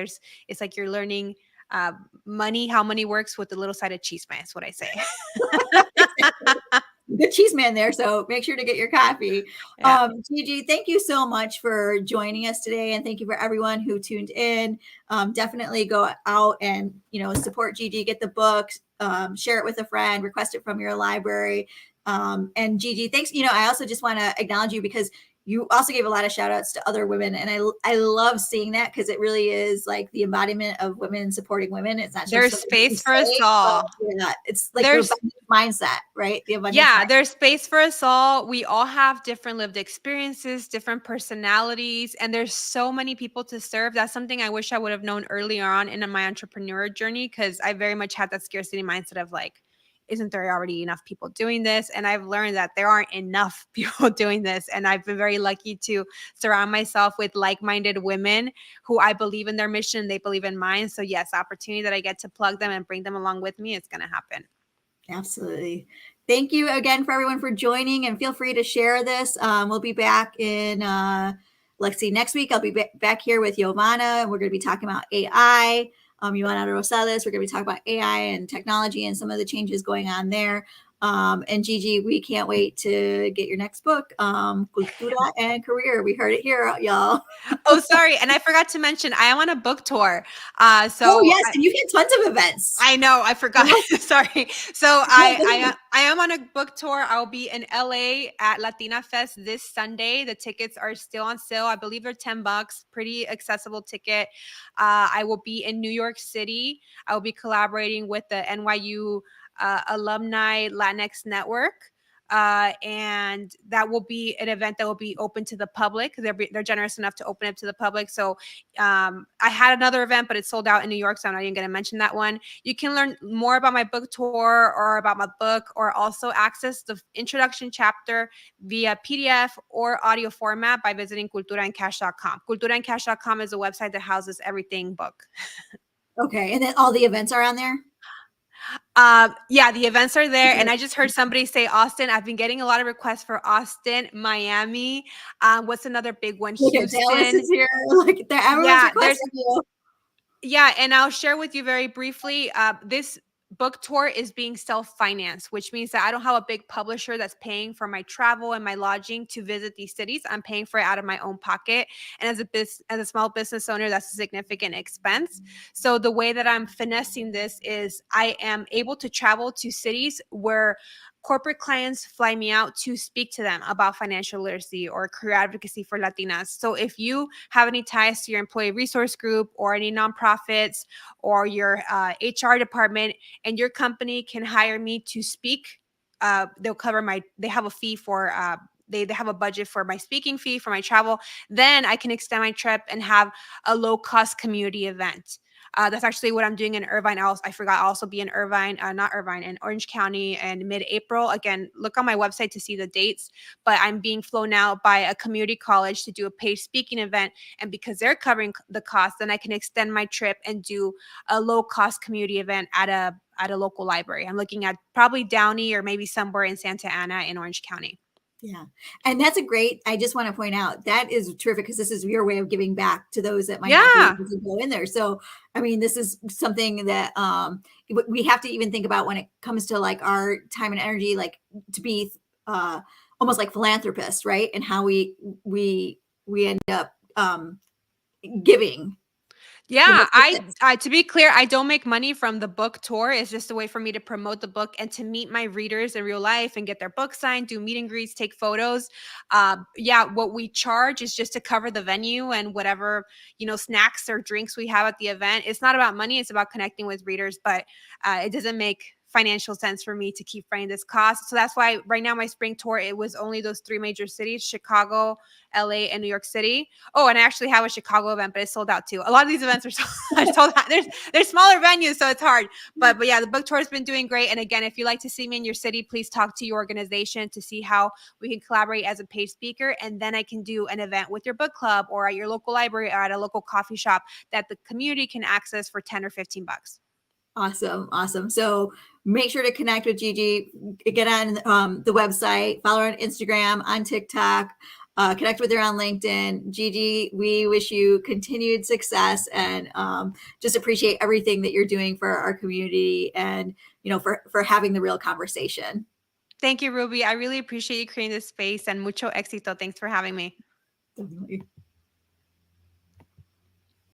it's like you're learning money, how money works with a little side of cheese man. That's what I say. good cheese man there. So make sure to get your coffee. Yeah. Gigi, thank you so much for joining us today, and thank you for everyone who tuned in. Definitely go out and, you know, support Gigi, get the book, share it with a friend, request it from your library. And Gigi, thanks. You know, I also just want to acknowledge you because you also gave a lot of shout outs to other women. And I love seeing that because it really is like the embodiment of women supporting women. It's not just There's something that you space for us say, but all. yeah, it's like the There's abundance mindset, right? The abundance Yeah, mindset. there's space for us all. We all have different lived experiences, different personalities, and there's so many people to serve. That's something I wish I would have known earlier on in my entrepreneur journey, because I very much had that scarcity mindset of like, isn't there already enough people doing this? And I've learned that there aren't enough people doing this. And I've been very lucky to surround myself with like-minded women who I believe in their mission, they believe in mine. So yes, opportunity that I get to plug them and bring them along with me, it's going to happen. Absolutely. Thank you again for everyone for joining, and feel free to share this. We'll be back in, let's see, next week I'll be back here with Giovanna, and we're going to be talking about AI. Giovanna Rosales, we're going to be talking about AI and technology and some of the changes going on there. And Gigi, we can't wait to get your next book, Cultura and Career. We heard it here, y'all. Oh, sorry. And I forgot to mention, I am on a book tour. Oh, So yes. And you get tons of events. I know, I forgot. Sorry. So I am on a book tour. I'll be in LA at Latina Fest this Sunday. The tickets are still on sale. I believe they're $10. Pretty accessible ticket. I will be in New York City. I will be collaborating with the NYU Alumni Latinx Network. And that will be an event that will be open to the public. They're generous enough to open it to the public. So I had another event, but it sold out in New York, so I'm not even going to mention that one. You can learn more about my book tour or about my book, or also access the introduction chapter via PDF or audio format by visiting culturaandcash.com. Culturaandcash.com is a website that houses everything book. Okay. And then all the events are on there? Yeah, the events are there. And Okay. I just heard somebody say Austin. I've been getting a lot of requests for Austin, Miami. What's another big one? Look at Dallas Houston. is here. Like everyone's Yeah, there's requesting you. Yeah, and I'll share with you very briefly. This book tour is being self-financed, which means that I don't have a big publisher that's paying for my travel and my lodging to visit these cities. I'm paying for it out of my own pocket. And as a small business owner, that's a significant expense. So the way that I'm finessing this is I am able to travel to cities where corporate clients fly me out to speak to them about financial literacy or career advocacy for Latinas. So if you have any ties to your employee resource group or any nonprofits or your HR department, and your company can hire me to speak, they'll cover they have a fee for, they have a budget for my speaking fee, for my travel. Then I can extend my trip and have a low cost community event. That's actually what I'm doing in Irvine. I forgot, I'll also be in Irvine, not Irvine, in Orange County in mid-April. Again, look on my website to see the dates. But I'm being flown out by a community college to do a paid speaking event. And because they're covering the cost, then I can extend my trip and do a low-cost community event at a local library. I'm looking at probably Downey or maybe somewhere in Santa Ana in Orange County. Yeah. And that's a great, I just want to point out that is terrific because this is your way of giving back to those that might not be Yeah. able to go in there. So, I mean, this is something that we have to even think about when it comes to like our time and energy, like to be uh, almost like philanthropists, right? And how we end up giving. Yeah, Almost like this. I to be clear, I don't make money from the book tour. It's just a way for me to promote the book and to meet my readers in real life and get their book signed, do meet and greets, take photos. Yeah, what we charge is just to cover the venue and whatever, snacks or drinks we have at the event. It's not about money; it's about connecting with readers. But it doesn't make financial sense for me to keep finding this cost. So that's why right now my spring tour, it was only those three major cities: Chicago, LA, and New York City. Oh, and I actually have a Chicago event, but it's sold out too. A lot of these events are sold out. There's smaller venues, so it's hard. But yeah, the book tour has been doing great. And again, if you'd like to see me in your city, please talk to your organization to see how we can collaborate as a paid speaker. And then I can do an event with your book club or at your local library or at a local coffee shop that the community can access for 10 or 15 bucks. Awesome. Awesome. So make sure to connect with Gigi, get on the website, follow her on Instagram, on TikTok, connect with her on LinkedIn. Gigi, we wish you continued success and just appreciate everything that you're doing for our community and, for having the real conversation. Thank you, Ruby. I really appreciate you creating this space, and mucho éxito. Thanks for having me. Definitely.